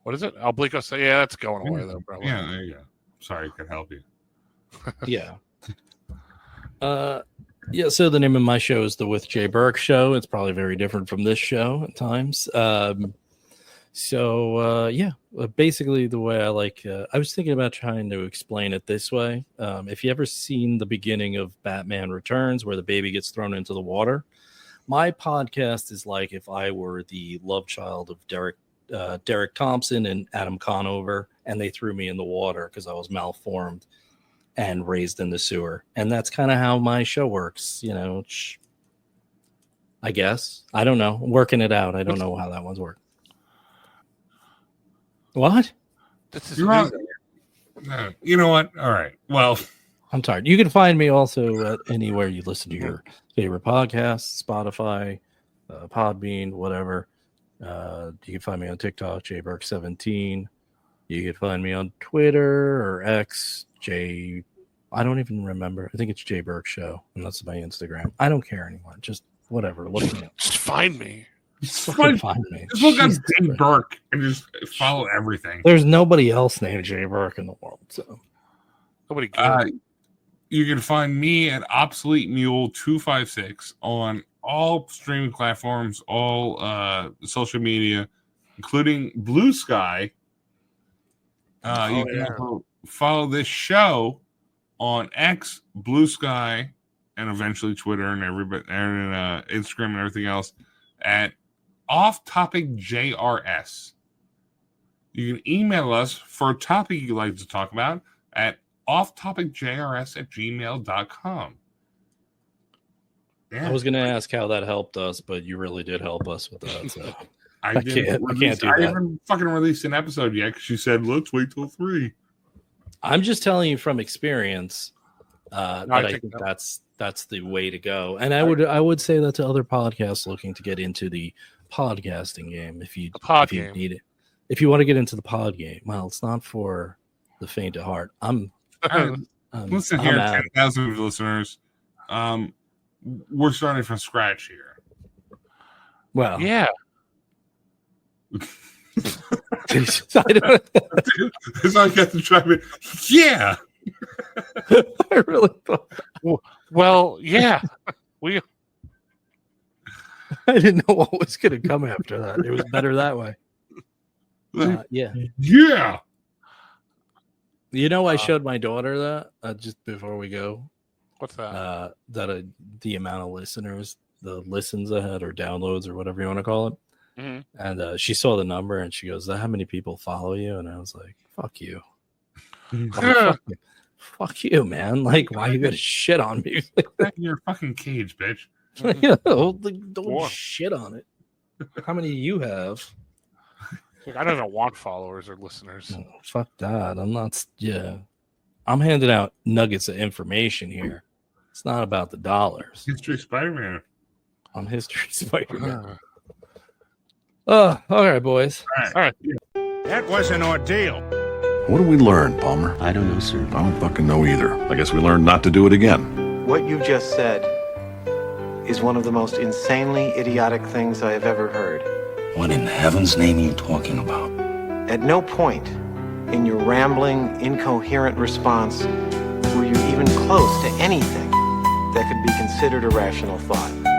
What is it? Oh, Bleak07. Yeah, that's going away though, bro. Yeah, there you go. Sorry, I could help you. Yeah. Yeah, so the name of my show is the With Jay Burke Show. It's probably very different from this show at times. Basically the way I was thinking about trying to explain it this way. If you ever seen the beginning of Batman Returns where the baby gets thrown into the water, my podcast is like if I were the love child of Derek Thompson and Adam Conover, and they threw me in the water because I was malformed and raised in the sewer. And that's kind of how my show works, you know. I guess. I don't know. Working it out. I don't know how that one's working. What? You know what? All right. Well, I'm tired. You can find me also at anywhere you listen to your favorite podcasts, Spotify, Podbean, whatever. You can find me on TikTok, jburke17. You can find me on Twitter or X, I don't even remember. I think it's Jay Burke Show, and that's my Instagram. I don't care anymore. Just whatever. Look at me. Just find me. Just find me. Just look up Jay Burke and just follow everything. There's nobody else named Jay Burke in the world, so nobody cares. You can find me at Obsolete Mule 256 on all streaming platforms, all social media, including Blue Sky. You can also follow this show on X, Blue Sky, and eventually Twitter and everybody, and Instagram and everything else at Off Topic JRS. You can email us for a topic you'd like to talk about at offtopicjrs@gmail.com. Yeah. I was going to ask how that helped us, but you really did help us with that. So I can't do that. I haven't fucking released an episode yet because you said, let's wait till 3. I'm just telling you from experience that I think that's the way to go. And I would say that to other podcasts looking to get into the podcasting game. If you need it, if you want to get into the pod game, well, it's not for the faint of heart. Listen here, 10,000 listeners. We're starting from scratch here. Well, yeah. It's like I have to try it. Yeah. I really thought. Well, yeah. I didn't know what was going to come after that. It was better that way. Yeah. Yeah. You know, I showed my daughter that just before we go. What's that? The amount of listeners, the listens I had, or downloads, or whatever you want to call it. Mm-hmm. And she saw the number and she goes, how many people follow you? And I was like, fuck you. Fuck you, man. Like, why you gotta shit on me? You're a fucking cage, bitch. Don't shit on it. How many do you have? I don't want followers or listeners. Oh, fuck that. I'm not. Yeah, I'm handing out nuggets of information here. It's not about the dollars. History Spider-Man. I'm History Spider-Man. All right, boys. All right. That was an ordeal. What did we learn, Palmer? I don't know, sir. I don't fucking know either. I guess we learned not to do it again. What you just said is one of the most insanely idiotic things I have ever heard. What in heaven's name are you talking about? At no point in your rambling, incoherent response were you even close to anything that could be considered a rational thought.